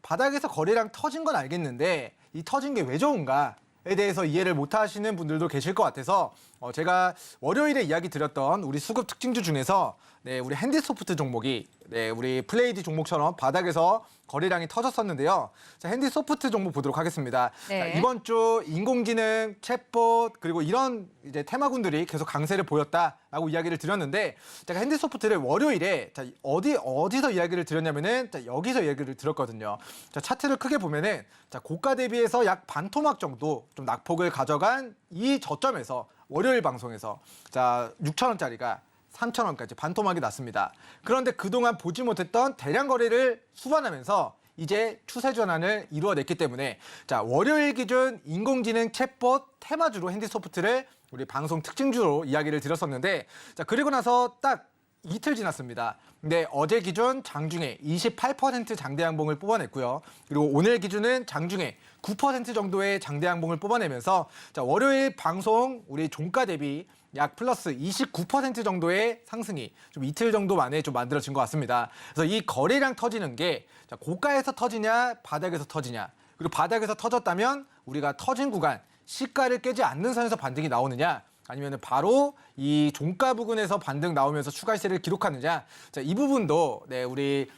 바닥에서 거래량 터진 건 알겠는데 이 터진 게 왜 좋은가에 대해서 이해를 못 하시는 분들도 계실 것 같아서 제가 월요일에 이야기 드렸던 우리 수급 특징주 중에서 네, 우리 핸디소프트 종목이 네, 우리 플레이드 종목처럼 바닥에서 거래량이 터졌었는데요. 자, 핸디소프트 종목 보도록 하겠습니다. 네. 자, 이번 주 인공지능, 챗봇 그리고 이런 이제 테마군들이 계속 강세를 보였다라고 이야기를 드렸는데 제가 핸디소프트를 월요일에 자, 어디서 이야기를 드렸냐면은 자, 여기서 이야기를 들었거든요. 자, 차트를 크게 보면은 자, 고가 대비해서 약 반토막 정도 좀 낙폭을 가져간 이 저점에서 월요일 방송에서 자, 6,000원짜리가 3,000원까지 반토막이 났습니다. 그런데 그동안 보지 못했던 대량 거래를 수반하면서 이제 추세 전환을 이루어냈기 때문에 자, 월요일 기준 인공지능 챗봇 테마주로 핸디소프트를 우리 방송 특징주로 이야기를 드렸었는데 자, 그리고 나서 딱 이틀 지났습니다. 근데 어제 기준 장중에 28% 장대 양봉을 뽑아냈고요. 그리고 오늘 기준은 장중에 9% 정도의 장대 양봉을 뽑아내면서 자, 월요일 방송 우리 종가 대비 약 플러스 29% 정도의 상승이 좀 이틀 정도 만에 좀 만들어진 것 같습니다. 그래서 이 거래량 터지는 게 자, 고가에서 터지냐 바닥에서 터지냐 그리고 바닥에서 터졌다면 우리가 터진 구간 시가를 깨지 않는 선에서 반등이 나오느냐 아니면 바로 이 종가 부근에서 반등 나오면서 추가 시세를 기록하느냐 자, 이 부분도 네, 우리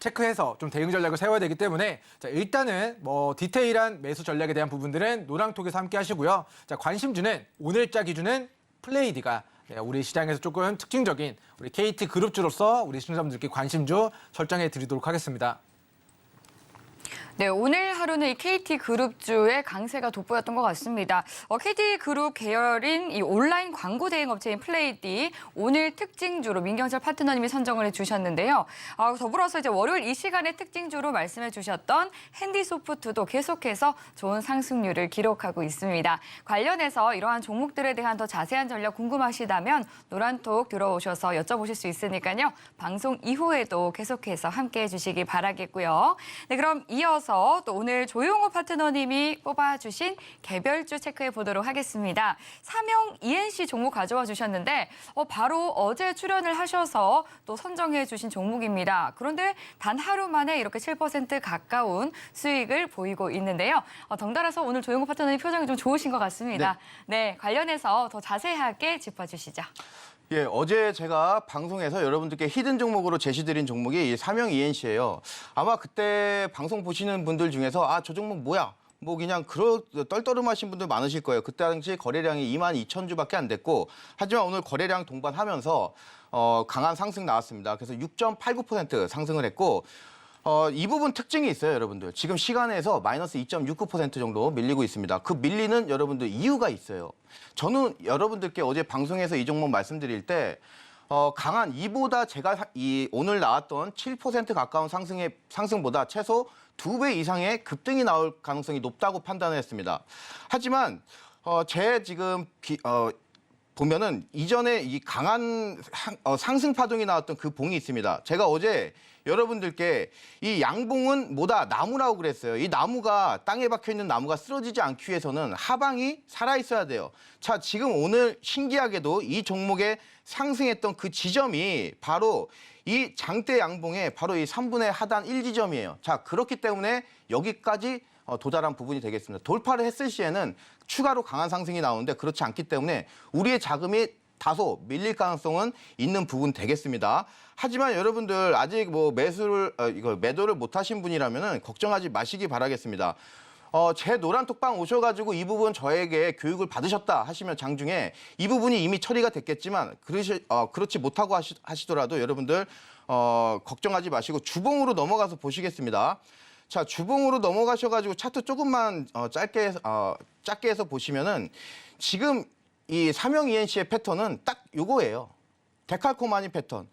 체크해서 좀 대응 전략을 세워야 되기 때문에 자, 일단은 뭐 디테일한 매수 전략에 대한 부분들은 노랑톡에서 함께 하시고요. 자, 관심주는 오늘자 기준은 플레이디가 네, 우리 시장에서 조금 특징적인 우리 KT 그룹주로서 우리 시청자분들께 관심주 설정해 드리도록 하겠습니다. 네, 오늘 하루는 이 KT그룹주의 강세가 돋보였던 것 같습니다. KT그룹 계열인 이 온라인 광고 대행 업체인 플레이디 오늘 특징주로 민경철 파트너님이 선정을 해주셨는데요. 더불어서 이제 월요일 이 시간에 특징주로 말씀해 주셨던 핸디소프트도 계속해서 좋은 상승률을 기록하고 있습니다. 관련해서 이러한 종목들에 대한 더 자세한 전략 궁금하시다면 노란톡 들어오셔서 여쭤보실 수 있으니까요. 방송 이후에도 계속해서 함께해 주시기 바라겠고요. 네, 그럼 이어서 또 오늘 조용호 파트너님이 뽑아주신 개별주 체크해 보도록 하겠습니다. 삼형 ENC 종목 가져와 주셨는데 바로 어제 출연을 하셔서 또 선정해 주신 종목입니다. 그런데 단 하루 만에 이렇게 7% 가까운 수익을 보이고 있는데요. 덩달아서 오늘 조용호 파트너님 표정이 좀 좋으신 것 같습니다. 네, 관련해서 더 자세하게 짚어주시죠. 예, 어제 제가 방송에서 여러분들께 히든 종목으로 제시드린 종목이 이 삼형 ENC예요. 아마 그때 방송 보시는 분들 중에서 저 종목 뭐야? 뭐 그냥 떨떠름하신 분들 많으실 거예요. 그때 당시 거래량이 22,000주밖에 안 됐고 하지만 오늘 거래량 동반하면서 강한 상승 나왔습니다. 그래서 6.89% 상승을 했고 이 부분 특징이 있어요, 여러분들. 지금 시간에서 마이너스 2.69% 정도 밀리고 있습니다. 그 밀리는 여러분들 이유가 있어요. 저는 여러분들께 어제 방송에서 이 종목 말씀드릴 때 강한 이보다 제가 오늘 나왔던 7% 가까운 상승보다 최소 2배 이상의 급등이 나올 가능성이 높다고 판단을 했습니다. 하지만 제 지금 보면은 이전에 이 강한 상승 파동이 나왔던 그 봉이 있습니다. 제가 어제 여러분들께 이 양봉은 뭐다? 나무라고 그랬어요. 이 나무가 땅에 박혀 있는 나무가 쓰러지지 않기 위해서는 하방이 살아 있어야 돼요. 자, 지금 오늘 신기하게도 이 종목에 상승했던 그 지점이 바로 이 장대 양봉의 바로 이 3분의 하단 1지점이에요. 자, 그렇기 때문에 여기까지 도달한 부분이 되겠습니다. 돌파를 했을 시에는 추가로 강한 상승이 나오는데 그렇지 않기 때문에 우리의 자금이 다소 밀릴 가능성은 있는 부분 되겠습니다. 하지만 여러분들 아직 뭐 매도를 못 하신 분이라면은 걱정하지 마시기 바라겠습니다. 제 노란톡방 오셔가지고 이 부분 저에게 교육을 받으셨다 하시면 장중에 이 부분이 이미 처리가 됐겠지만 그렇지 못하고 하시더라도 여러분들 걱정하지 마시고 주봉으로 넘어가서 보시겠습니다. 자, 주봉으로 넘어가셔가지고 차트 조금만 작게 해서 보시면은 지금 이 삼형 ENC의 패턴은 딱 요거예요. 데칼코마니 패턴.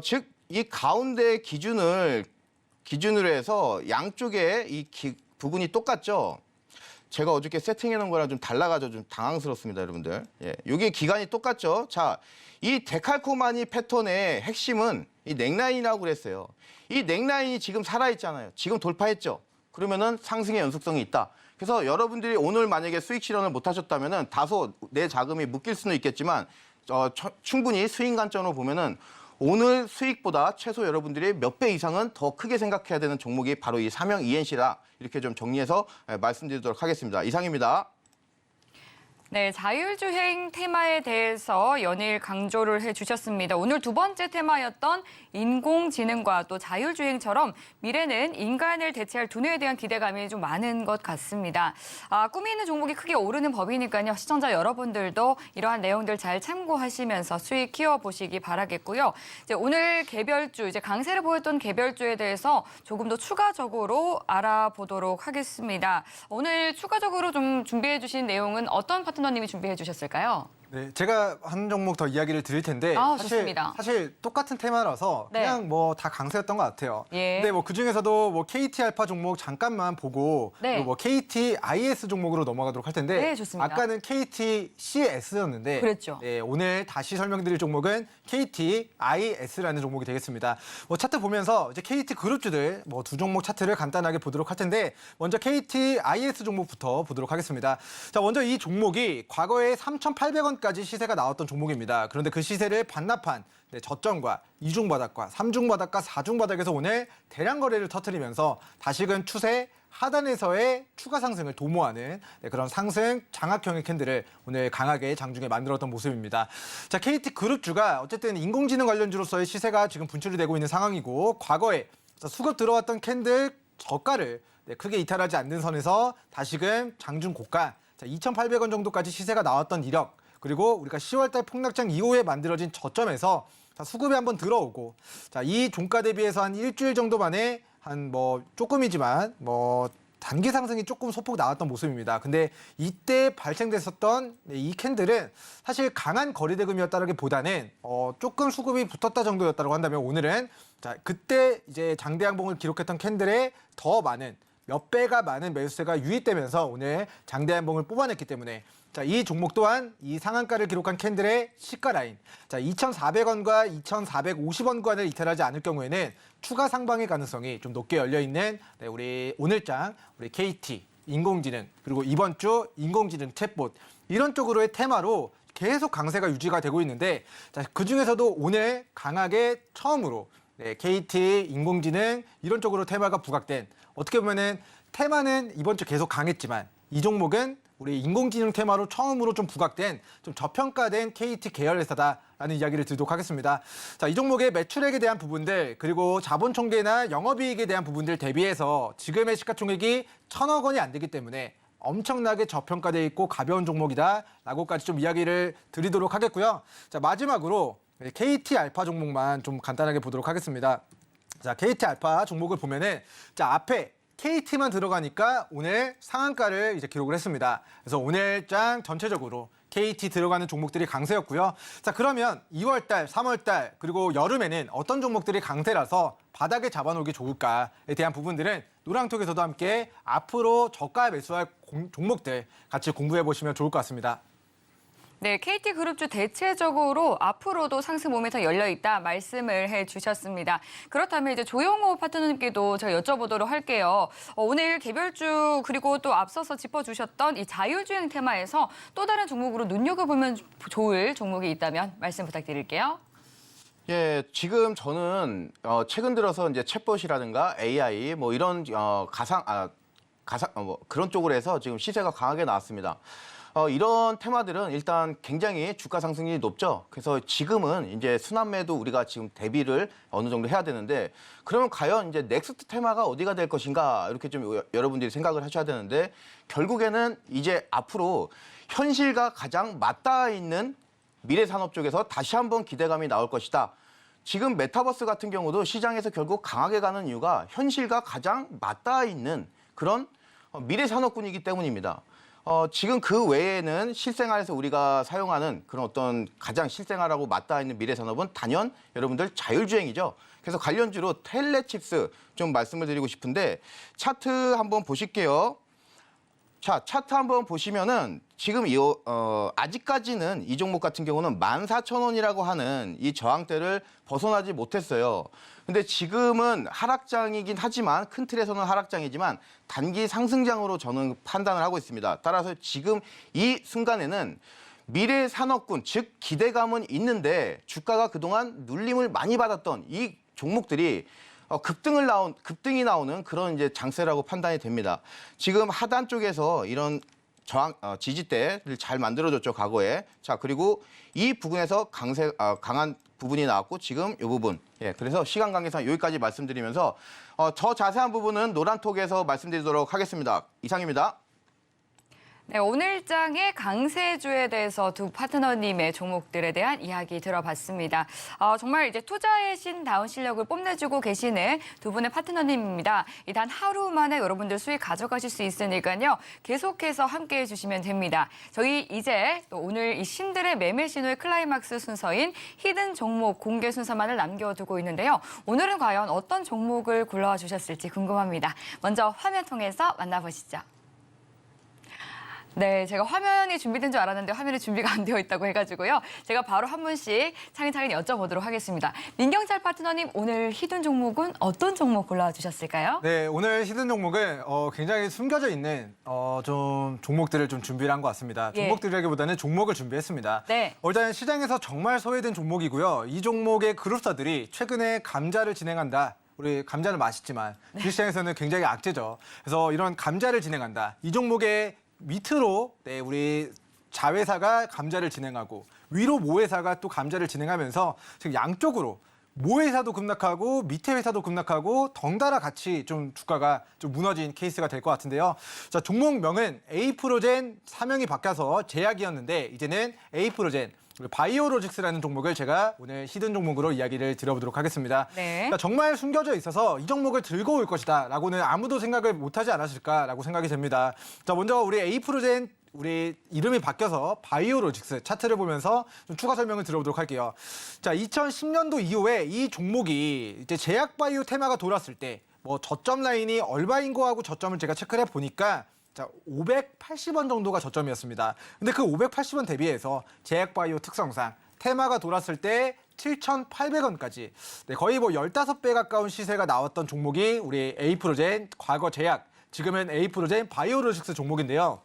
즉 이 가운데 기준으로 해서 양쪽에 이 부분이 똑같죠. 제가 어저께 세팅해 놓은 거랑 좀 달라가지고 좀 당황스럽습니다, 여러분들. 예, 요게 기간이 똑같죠. 자, 이 데칼코마니 패턴의 핵심은 이 넥라인이라고 그랬어요. 이 넥라인이 지금 살아있잖아요. 지금 돌파했죠. 그러면은 상승의 연속성이 있다. 그래서 여러분들이 오늘 만약에 수익 실현을 못 하셨다면은 다소 내 자금이 묶일 수는 있겠지만 충분히 스윙 관점으로 보면은 오늘 수익보다 최소 여러분들이 몇 배 이상은 더 크게 생각해야 되는 종목이 바로 이 삼형 ENC다. 이렇게 좀 정리해서 말씀드리도록 하겠습니다. 이상입니다. 네, 자율주행 테마에 대해서 연일 강조를 해주셨습니다. 오늘 두 번째 테마였던 인공지능과 또 자율주행처럼 미래는 인간을 대체할 두뇌에 대한 기대감이 좀 많은 것 같습니다. 꿈이 있는 종목이 크게 오르는 법이니까요. 시청자 여러분들도 이러한 내용들 잘 참고하시면서 수익 키워보시기 바라겠고요. 이제 오늘 개별주, 이제 강세를 보였던 개별주에 대해서 조금 더 추가적으로 알아보도록 하겠습니다. 오늘 추가적으로 좀 준비해 주신 내용은 어떤 파트너님이 준비해 주셨을까요? 네, 제가 한 종목 더 이야기를 드릴 텐데 좋습니다. 사실 똑같은 테마라서 네. 그냥 뭐 다 강세였던 것 같아요. 예. 근데 뭐 그중에서도 뭐 KT 알파 종목 잠깐만 보고 네. 그리고 뭐 KT IS 종목으로 넘어가도록 할 텐데 네, 좋습니다. 아까는 KT CS였는데 그랬죠. 네, 오늘 다시 설명드릴 종목은 KT IS라는 종목이 되겠습니다. 뭐 차트 보면서 이제 KT 그룹주들 뭐 두 종목 차트를 간단하게 보도록 할 텐데 먼저 KT IS 종목부터 보도록 하겠습니다. 자, 먼저 이 종목이 과거에 3,800원까지 시세가 나왔던 종목입니다. 그런데 그 시세를 반납한 저점과 이중 바닥과 삼중 바닥과 사중 바닥에서 오늘 대량 거래를 터뜨리면서 다시금 추세 하단에서의 추가 상승을 도모하는 그런 상승 장악형의 캔들을 오늘 강하게 장중에 만들었던 모습입니다. 자, KT 그룹주가 어쨌든 인공지능 관련주로서의 시세가 지금 분출이 되고 있는 상황이고 과거에 수급 들어왔던 캔들 저가를 크게 이탈하지 않는 선에서 다시금 장중 고가 2,800원 정도까지 시세가 나왔던 이력, 그리고 우리가 10월달 폭락장 이후에 만들어진 저점에서 수급이 한번 들어오고, 이 종가 대비해서 한 일주일 정도 만에 한 뭐 조금이지만 뭐 단기 상승이 조금 소폭 나왔던 모습입니다. 근데 이때 발생됐었던 이 캔들은 사실 강한 거래대금이었다라기보다는 조금 수급이 붙었다 정도였다고 한다면 오늘은 그때 이제 장대양봉을 기록했던 캔들에 더 많은 몇 배가 많은 매수세가 유입되면서 오늘 장대양봉을 뽑아냈기 때문에 이 종목 또한 이 상한가를 기록한 캔들의 시가 라인 2,400원과 2,450원 구간을 이탈하지 않을 경우에는 추가 상방의 가능성이 좀 높게 열려 있는 우리 오늘장 우리 KT 인공지능 그리고 이번 주 인공지능 챗봇 이런 쪽으로의 테마로 계속 강세가 유지가 되고 있는데 그 중에서도 오늘 강하게 처음으로 KT 인공지능 이런 쪽으로 테마가 부각된 어떻게 보면은 테마는 이번 주 계속 강했지만 이 종목은 우리 인공지능 테마로 처음으로 좀 부각된 좀 저평가된 KT 계열 회사다라는 이야기를 드리도록 하겠습니다. 자, 이 종목의 매출액에 대한 부분들 그리고 자본 총계나 영업이익에 대한 부분들 대비해서 지금의 시가총액이 1,000억 원이 안 되기 때문에 엄청나게 저평가돼 있고 가벼운 종목이다라고까지 좀 이야기를 드리도록 하겠고요. 자, 마지막으로 KT 알파 종목만 좀 간단하게 보도록 하겠습니다. 자, KT 알파 종목을 보면은 앞에 KT만 들어가니까 오늘 상한가를 이제 기록을 했습니다. 그래서 오늘장 전체적으로 KT 들어가는 종목들이 강세였고요. 자, 그러면 2월달, 3월달 그리고 여름에는 어떤 종목들이 강세라서 바닥에 잡아놓기 좋을까에 대한 부분들은 노랑톡에서도 함께 앞으로 저가 매수할 종목들 같이 공부해 보시면 좋을 것 같습니다. 네, KT그룹주 대체적으로 앞으로도 상승 모멘텀 열려있다 말씀을 해주셨습니다. 그렇다면 이제 조영호 파트너님께도 제가 여쭤보도록 할게요. 오늘 개별주 그리고 또 앞서서 짚어주셨던 이 자율주행 테마에서 또 다른 종목으로 눈여겨보면 좋을 종목이 있다면 말씀 부탁드릴게요. 예, 지금 저는 최근 들어서 이제 챗봇이라든가 AI 뭐 이런 그런 쪽으로 해서 지금 시세가 강하게 나왔습니다. 이런 테마들은 일단 굉장히 주가 상승률이 높죠. 그래서 지금은 이제 순환매도 우리가 지금 대비를 어느 정도 해야 되는데 그러면 과연 이제 넥스트 테마가 어디가 될 것인가 이렇게 좀 여러분들이 생각을 하셔야 되는데 결국에는 이제 앞으로 현실과 가장 맞닿아 있는 미래 산업 쪽에서 다시 한번 기대감이 나올 것이다. 지금 메타버스 같은 경우도 시장에서 결국 강하게 가는 이유가 현실과 가장 맞닿아 있는 그런 미래 산업군이기 때문입니다. 지금 그 외에는 실생활에서 우리가 사용하는 그런 어떤 가장 실생활하고 맞닿아 있는 미래 산업은 단연 여러분들 자율주행이죠. 그래서 관련주로 텔레칩스 좀 말씀을 드리고 싶은데 차트 한번 보실게요. 자, 차트 한번 보시면은 지금 아직까지는 이 종목 같은 경우는 14,000원이라고 하는 이 저항대를 벗어나지 못했어요. 근데 지금은 하락장이긴 하지만 큰 틀에서는 하락장이지만 단기 상승장으로 저는 판단을 하고 있습니다. 따라서 지금 이 순간에는 미래 산업군, 즉 기대감은 있는데 주가가 그동안 눌림을 많이 받았던 이 종목들이 급등이 나오는 그런 이제 장세라고 판단이 됩니다. 지금 하단 쪽에서 이런 지지대를 잘 만들어줬죠, 과거에. 자, 그리고 이 부분에서 강한 부분이 나왔고 지금 이 부분. 예, 그래서 시간 관계상 여기까지 말씀드리면서 저 자세한 부분은 노란톡에서 말씀드리도록 하겠습니다. 이상입니다. 네, 오늘장의 강세주에 대해서 두 파트너님의 종목들에 대한 이야기 들어봤습니다. 정말 이제 투자의 신다운 실력을 뽐내주고 계시는 두 분의 파트너님입니다. 단 하루 만에 여러분들 수익 가져가실 수 있으니까요. 계속해서 함께해 주시면 됩니다. 저희 이제 또 오늘 이 신들의 매매 신호의 클라이막스 순서인 히든 종목 공개 순서만을 남겨두고 있는데요. 오늘은 과연 어떤 종목을 골라와 주셨을지 궁금합니다. 먼저 화면 통해서 만나보시죠. 네, 제가 화면이 준비된 줄 알았는데 화면이 준비가 안 되어 있다고 해가지고요. 제가 바로 한 분씩 차근차근 여쭤보도록 하겠습니다. 민경철 파트너님, 오늘 히든 종목은 어떤 종목 골라와 주셨을까요? 네, 오늘 히든 종목은 굉장히 숨겨져 있는 좀 종목들을 좀 준비를 한 것 같습니다. 예. 종목들이라기보다는 종목을 준비했습니다. 네. 일단 시장에서 정말 소외된 종목이고요. 이 종목의 그룹사들이 최근에 감자를 진행한다. 우리 감자는 맛있지만 주식시장에서는 굉장히 악재죠. 그래서 이런 감자를 진행한다. 이 종목의 밑으로 우리 자회사가 감자를 진행하고 위로 모회사가 또 감자를 진행하면서 지금 양쪽으로 모회사도 급락하고 밑에 회사도 급락하고 덩달아 같이 좀 주가가 좀 무너진 케이스가 될 것 같은데요. 자, 종목명은 에이프로젠 사명이 바뀌어서 제약이었는데 이제는 에이프로젠 바이오로직스라는 종목을 제가 오늘 히든 종목으로 이야기를 드려보도록 하겠습니다. 네. 그러니까 정말 숨겨져 있어서 이 종목을 들고 올 것이다 라고는 아무도 생각을 못하지 않았을까라고 생각이 됩니다. 자, 먼저 우리 에이프로젠 우리 이름이 바뀌어서 바이오로직스 차트를 보면서 좀 추가 설명을 드려보도록 할게요. 자, 2010년도 이후에 이 종목이 이제 제약 바이오 테마가 돌았을 때 뭐 저점 라인이 얼마인 거하고 저점을 제가 체크를 해 보니까 자, 580원 정도가 저점이었습니다. 근데 그 580원 대비해서 제약바이오 특성상 테마가 돌았을 때 7,800원까지 거의 뭐 15배 가까운 시세가 나왔던 종목이 우리 에이프로젠, 과거 제약, 지금은 에이프로젠 바이오로직스 종목인데요.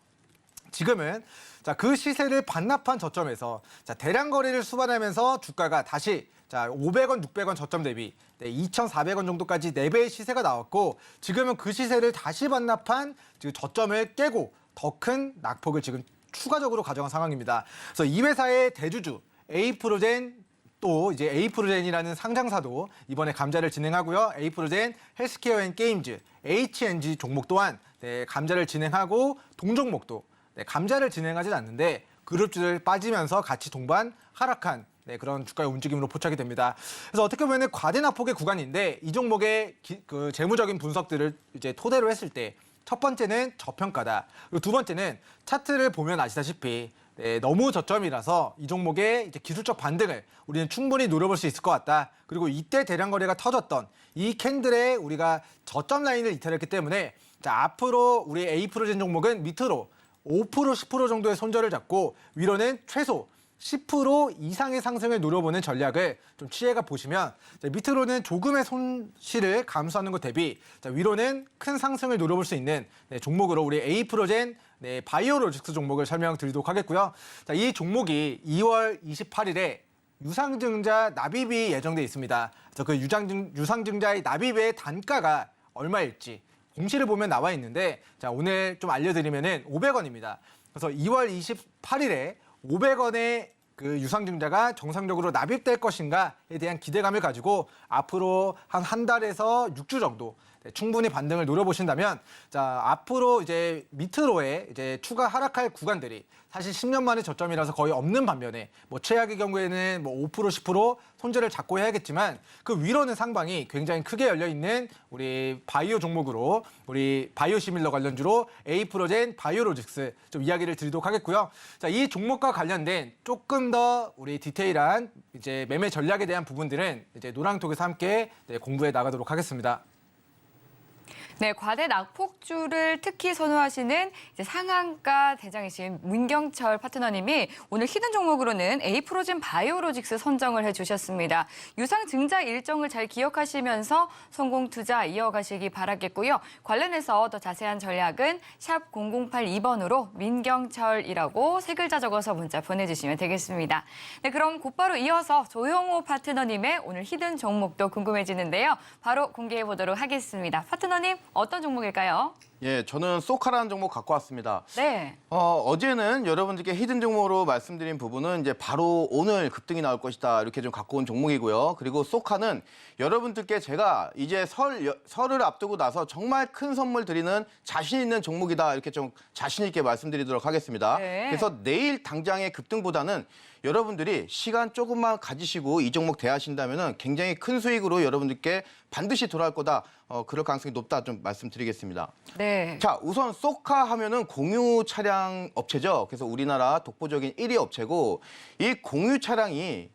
지금은 자, 그 시세를 반납한 저점에서 자, 대량 거래를 수반하면서 주가가 다시 자, 500원, 600원 저점 대비 2,400원 정도까지 4배의 시세가 나왔고 지금은 그 시세를 다시 반납한 지금 저점을 깨고 더 큰 낙폭을 지금 추가적으로 가져간 상황입니다. 그래서 이 회사의 대주주 에이프로젠 또 이제 에이프로젠이라는 상장사도 이번에 감자를 진행하고요. 에이프로젠 헬스케어 앤 게임즈 HNG 종목 또한 감자를 진행하고 동종목도 감자를 진행하진 않는데 그룹주들 빠지면서 같이 동반 하락한 그런 주가의 움직임으로 포착이 됩니다. 그래서 어떻게 보면 과대낙폭의 구간인데 이 종목의 그 재무적인 분석들을 이제 토대로 했을 때 첫 번째는 저평가다. 그리고 두 번째는 차트를 보면 아시다시피 너무 저점이라서 이 종목의 이제 기술적 반등을 우리는 충분히 노려볼 수 있을 것 같다. 그리고 이때 대량 거래가 터졌던 이 캔들에 우리가 저점 라인을 이탈했기 때문에 자, 앞으로 우리 에이프로젠 종목은 밑으로 5%, 10% 정도의 손절을 잡고 위로는 최소 10% 이상의 상승을 노려보는 전략을 좀 취해가 보시면 밑으로는 조금의 손실을 감수하는 것 대비 위로는 큰 상승을 노려볼 수 있는 종목으로 우리 에이프로젠 바이오로직스 종목을 설명드리도록 하겠고요. 자, 이 종목이 2월 28일에 유상증자 납입이 예정돼 있습니다. 그래서 그 유상증자의 납입의 단가가 얼마일지 공시를 보면 나와 있는데 자, 오늘 좀 알려드리면은 500원입니다. 그래서 2월 28일에 500원의 그 유상증자가 정상적으로 납입될 것인가에 대한 기대감을 가지고 앞으로 한 달에서 6주 정도 충분히 반등을 노려보신다면 자, 앞으로 이제 밑으로의 이제 추가 하락할 구간들이 사실 10년 만의 저점이라서 거의 없는 반면에 뭐 최악의 경우에는 뭐 5%, 10% 손절을 잡고 해야겠지만 그 위로는 상방이 굉장히 크게 열려 있는 우리 바이오 종목으로 우리 바이오시밀러 관련주로 에이프로젠 바이오로직스 좀 이야기를 드리도록 하겠고요. 자, 이 종목과 관련된 조금 더 우리 디테일한 이제 매매 전략에 대한 부분들은 이제 노랑톡에서 함께 공부해 나가도록 하겠습니다. 네, 과대 낙폭주를 특히 선호하시는 이제 상한가 대장이신 문경철 파트너님이 오늘 히든 종목으로는 에이프로진 바이오로직스 선정을 해주셨습니다. 유상 증자 일정을 잘 기억하시면서 성공 투자 이어가시기 바라겠고요. 관련해서 더 자세한 전략은 샵 0082번으로 민경철이라고 세 글자 적어서 문자 보내주시면 되겠습니다. 네, 그럼 곧바로 이어서 조형호 파트너님의 오늘 히든 종목도 궁금해지는데요. 바로 공개해 보도록 하겠습니다. 파트너님, 어떤 종목일까요? 예, 저는 소카라는 종목 갖고 왔습니다. 네. 어제는 여러분들께 히든 종목으로 말씀드린 부분은 이제 바로 오늘 급등이 나올 것이다 이렇게 좀 갖고 온 종목이고요. 그리고 소카는 여러분들께 제가 이제 설을 앞두고 나서 정말 큰 선물 드리는 자신 있는 종목이다 이렇게 좀 자신 있게 말씀드리도록 하겠습니다. 네. 그래서 내일 당장의 급등보다는 여러분들이 시간 조금만 가지시고 이 종목 대하신다면 굉장히 큰 수익으로 여러분들께 반드시 돌아올 거다. 그럴 가능성이 높다 좀 말씀드리겠습니다. 네. 자, 우선 소카 하면은 공유 차량 업체죠. 그래서 우리나라 독보적인 1위 업체고 이 공유 차량이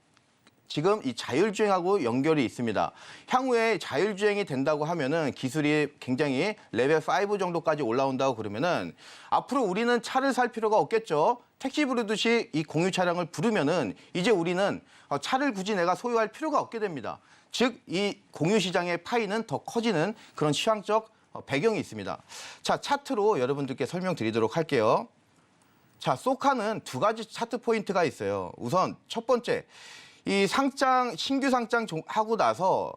지금 이 자율주행하고 연결이 있습니다. 향후에 자율주행이 된다고 하면은 기술이 굉장히 레벨 5 정도까지 올라온다고 그러면은 앞으로 우리는 차를 살 필요가 없겠죠. 택시 부르듯이 이 공유 차량을 부르면은 이제 우리는 차를 굳이 내가 소유할 필요가 없게 됩니다. 즉, 이 공유 시장의 파이는 더 커지는 그런 시황적 배경이 있습니다. 자, 차트로 여러분들께 설명드리도록 할게요. 자, 소카는 두 가지 차트 포인트가 있어요. 우선 첫 번째, 이 신규 상장 하고 나서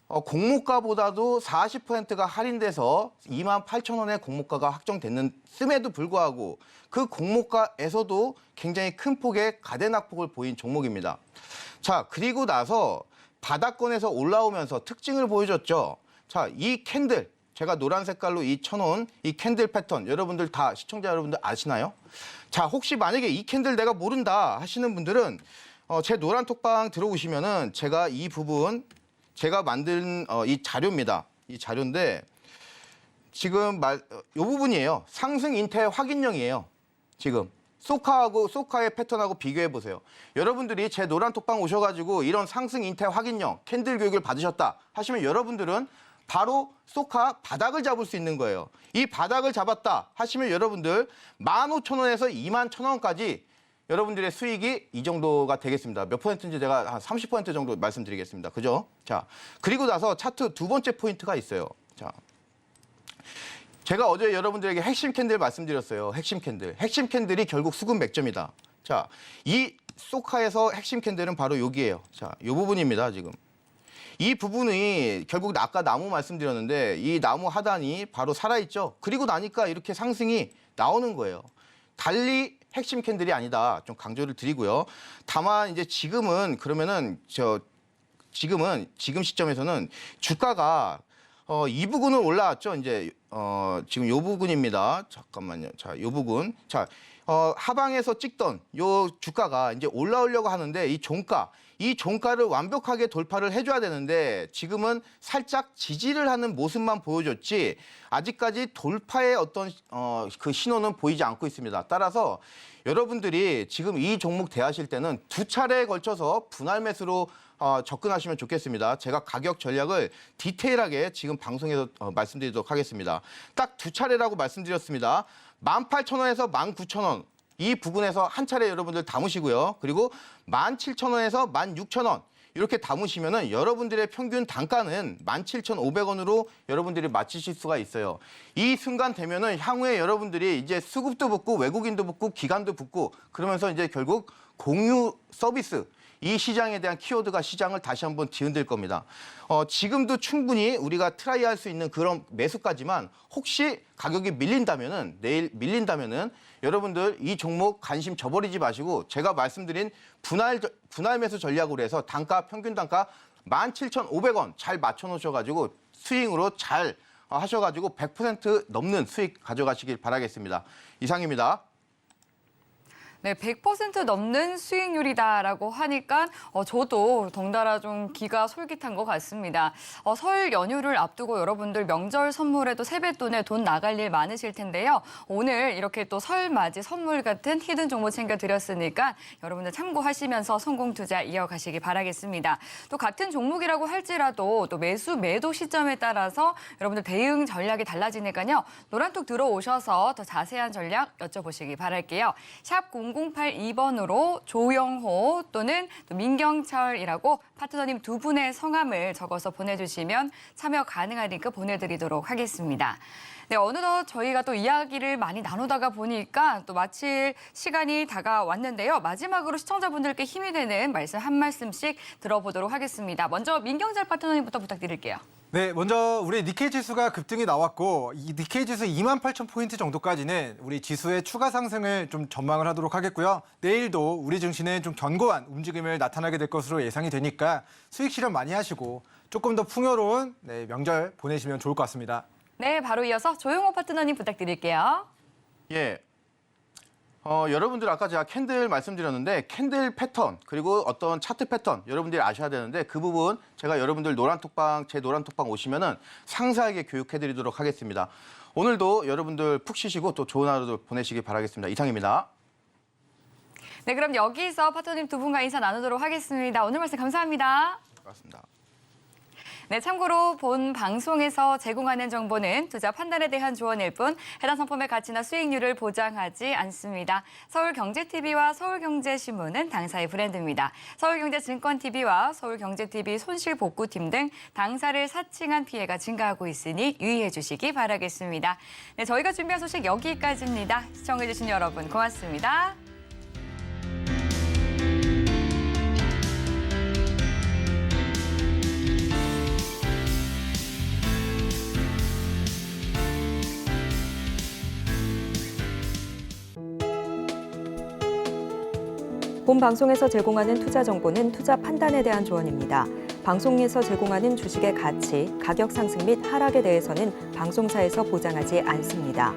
공모가보다도 40%가 할인돼서 28,000원의 공모가가 확정됐음에도 불구하고 그 공모가에서도 굉장히 큰 폭의 가대낙폭을 보인 종목입니다. 자, 그리고 나서 바닥권에서 올라오면서 특징을 보여줬죠. 자, 이 캔들, 제가 노란 색깔로 쳐놓은 이 캔들 패턴, 여러분들 다 시청자 여러분들 아시나요? 자, 혹시 만약에 이 캔들 내가 모른다 하시는 분들은 제 노란 톡방 들어오시면은 제가 이 부분 제가 만든 이 자료입니다. 이 자료인데 지금 이 부분이에요. 상승 인태 확인령이에요. 지금 소카의 패턴하고 비교해 보세요. 여러분들이 제 노란 톡방 오셔가지고 이런 상승 인태 확인령 캔들 교육을 받으셨다 하시면 여러분들은 바로 소카 바닥을 잡을 수 있는 거예요. 이 바닥을 잡았다 하시면 여러분들 15,000원에서 21,000원까지 여러분들의 수익이 이 정도가 되겠습니다. 몇 퍼센트인지 제가 한 30% 정도 말씀드리겠습니다. 그죠? 자, 그리고 나서 차트 두 번째 포인트가 있어요. 자, 제가 어제 여러분들에게 핵심 캔들 말씀드렸어요. 핵심 캔들. 핵심 캔들이 결국 수급 맥점이다. 자, 이 소카에서 핵심 캔들은 바로 여기예요. 자, 이 부분입니다, 지금. 이 부분이 결국 아까 나무 말씀드렸는데 이 나무 하단이 바로 살아있죠. 그리고 나니까 이렇게 상승이 나오는 거예요. 달리 핵심 캔들이 아니다. 좀 강조를 드리고요. 다만 이제 지금은 그러면은 지금 시점에서는 주가가 이 부근은 올라왔죠. 이제 지금 요 부근입니다. 잠깐만요. 자, 요 부근. 자, 하방에서 찍던 요 주가가 이제 올라오려고 하는데 이 종가를 완벽하게 돌파를 해줘야 되는데 지금은 살짝 지지를 하는 모습만 보여줬지 아직까지 돌파의 어떤 그 신호는 보이지 않고 있습니다. 따라서 여러분들이 지금 이 종목 대하실 때는 두 차례에 걸쳐서 분할 매수로 접근하시면 좋겠습니다. 제가 가격 전략을 디테일하게 지금 방송에서 말씀드리도록 하겠습니다. 딱 두 차례라고 말씀드렸습니다. 18,000원에서 19,000원. 이 부분에서 한 차례 여러분들 담으시고요. 그리고 17,000원에서 16,000원 이렇게 담으시면은 여러분들의 평균 단가는 17,500원으로 여러분들이 맞추실 수가 있어요. 이 순간 되면은 향후에 여러분들이 이제 수급도 붙고 외국인도 붙고 기관도 붙고 그러면서 이제 결국 공유 서비스 이 시장에 대한 키워드가 시장을 다시 한번 뒤흔들 겁니다. 지금도 충분히 우리가 트라이할 수 있는 그런 매수까지만 혹시 가격이 밀린다면은 내일 밀린다면은 여러분들 이 종목 관심 저버리지 마시고 제가 말씀드린 분할 매수 전략으로 해서 단가 평균 단가 17,500원 잘 맞춰 놓으셔가지고 스윙으로 잘 하셔가지고 100% 넘는 수익 가져가시길 바라겠습니다. 이상입니다. 네, 100% 넘는 수익률이다라고 하니까 저도 덩달아 좀 기가 솔깃한 것 같습니다. 설 연휴를 앞두고 여러분들 명절 선물에도 세뱃돈에 돈 나갈 일 많으실 텐데요. 오늘 이렇게 또 설 맞이 선물 같은 히든 정보 챙겨드렸으니까 여러분들 참고하시면서 성공 투자 이어가시기 바라겠습니다. 또 같은 종목이라고 할지라도 또 매수 매도 시점에 따라서 여러분들 대응 전략이 달라지니까요. 노란톡 들어오셔서 더 자세한 전략 여쭤보시기 바랄게요. 샵 0082번으로 조영호 또는 또 민경철이라고 파트너님 두 분의 성함을 적어서 보내주시면 참여 가능한 링크 보내드리도록 하겠습니다. 네, 어느덧 저희가 또 이야기를 많이 나누다가 보니까 또 마칠 시간이 다가왔는데요. 마지막으로 시청자분들께 힘이 되는 말씀 한 말씀씩 들어보도록 하겠습니다. 먼저 민경철 파트너님부터 부탁드릴게요. 네, 먼저 우리 니케이 지수가 급등이 나왔고 이 니케이 지수 28,000포인트 정도까지는 우리 지수의 추가 상승을 좀 전망을 하도록 하겠고요. 내일도 우리 증시는 좀 견고한 움직임을 나타나게 될 것으로 예상이 되니까 수익 실현 많이 하시고 조금 더 풍요로운 명절 보내시면 좋을 것 같습니다. 네, 바로 이어서 조용호 파트너님 부탁드릴게요. 예. 여러분들 아까 제가 캔들 말씀드렸는데 캔들 패턴 그리고 어떤 차트 패턴 여러분들이 아셔야 되는데 그 부분 제가 여러분들 제 노란톡방 오시면은 상세하게 교육해드리도록 하겠습니다. 오늘도 여러분들 푹 쉬시고 또 좋은 하루 보내시기 바라겠습니다. 이상입니다. 네, 그럼 여기서 파트너님 두 분과 인사 나누도록 하겠습니다. 오늘 말씀 감사합니다. 고맙습니다. 네, 참고로 본 방송에서 제공하는 정보는 투자 판단에 대한 조언일 뿐 해당 상품의 가치나 수익률을 보장하지 않습니다. 서울경제TV와 서울경제신문은 당사의 브랜드입니다. 서울경제증권TV와 서울경제TV 손실복구팀 등 당사를 사칭한 피해가 증가하고 있으니 유의해 주시기 바라겠습니다. 네, 저희가 준비한 소식 여기까지입니다. 시청해 주신 여러분 고맙습니다. 본 방송에서 제공하는 투자 정보는 투자 판단에 대한 조언입니다. 방송에서 제공하는 주식의 가치, 가격 상승 및 하락에 대해서는 방송사에서 보장하지 않습니다.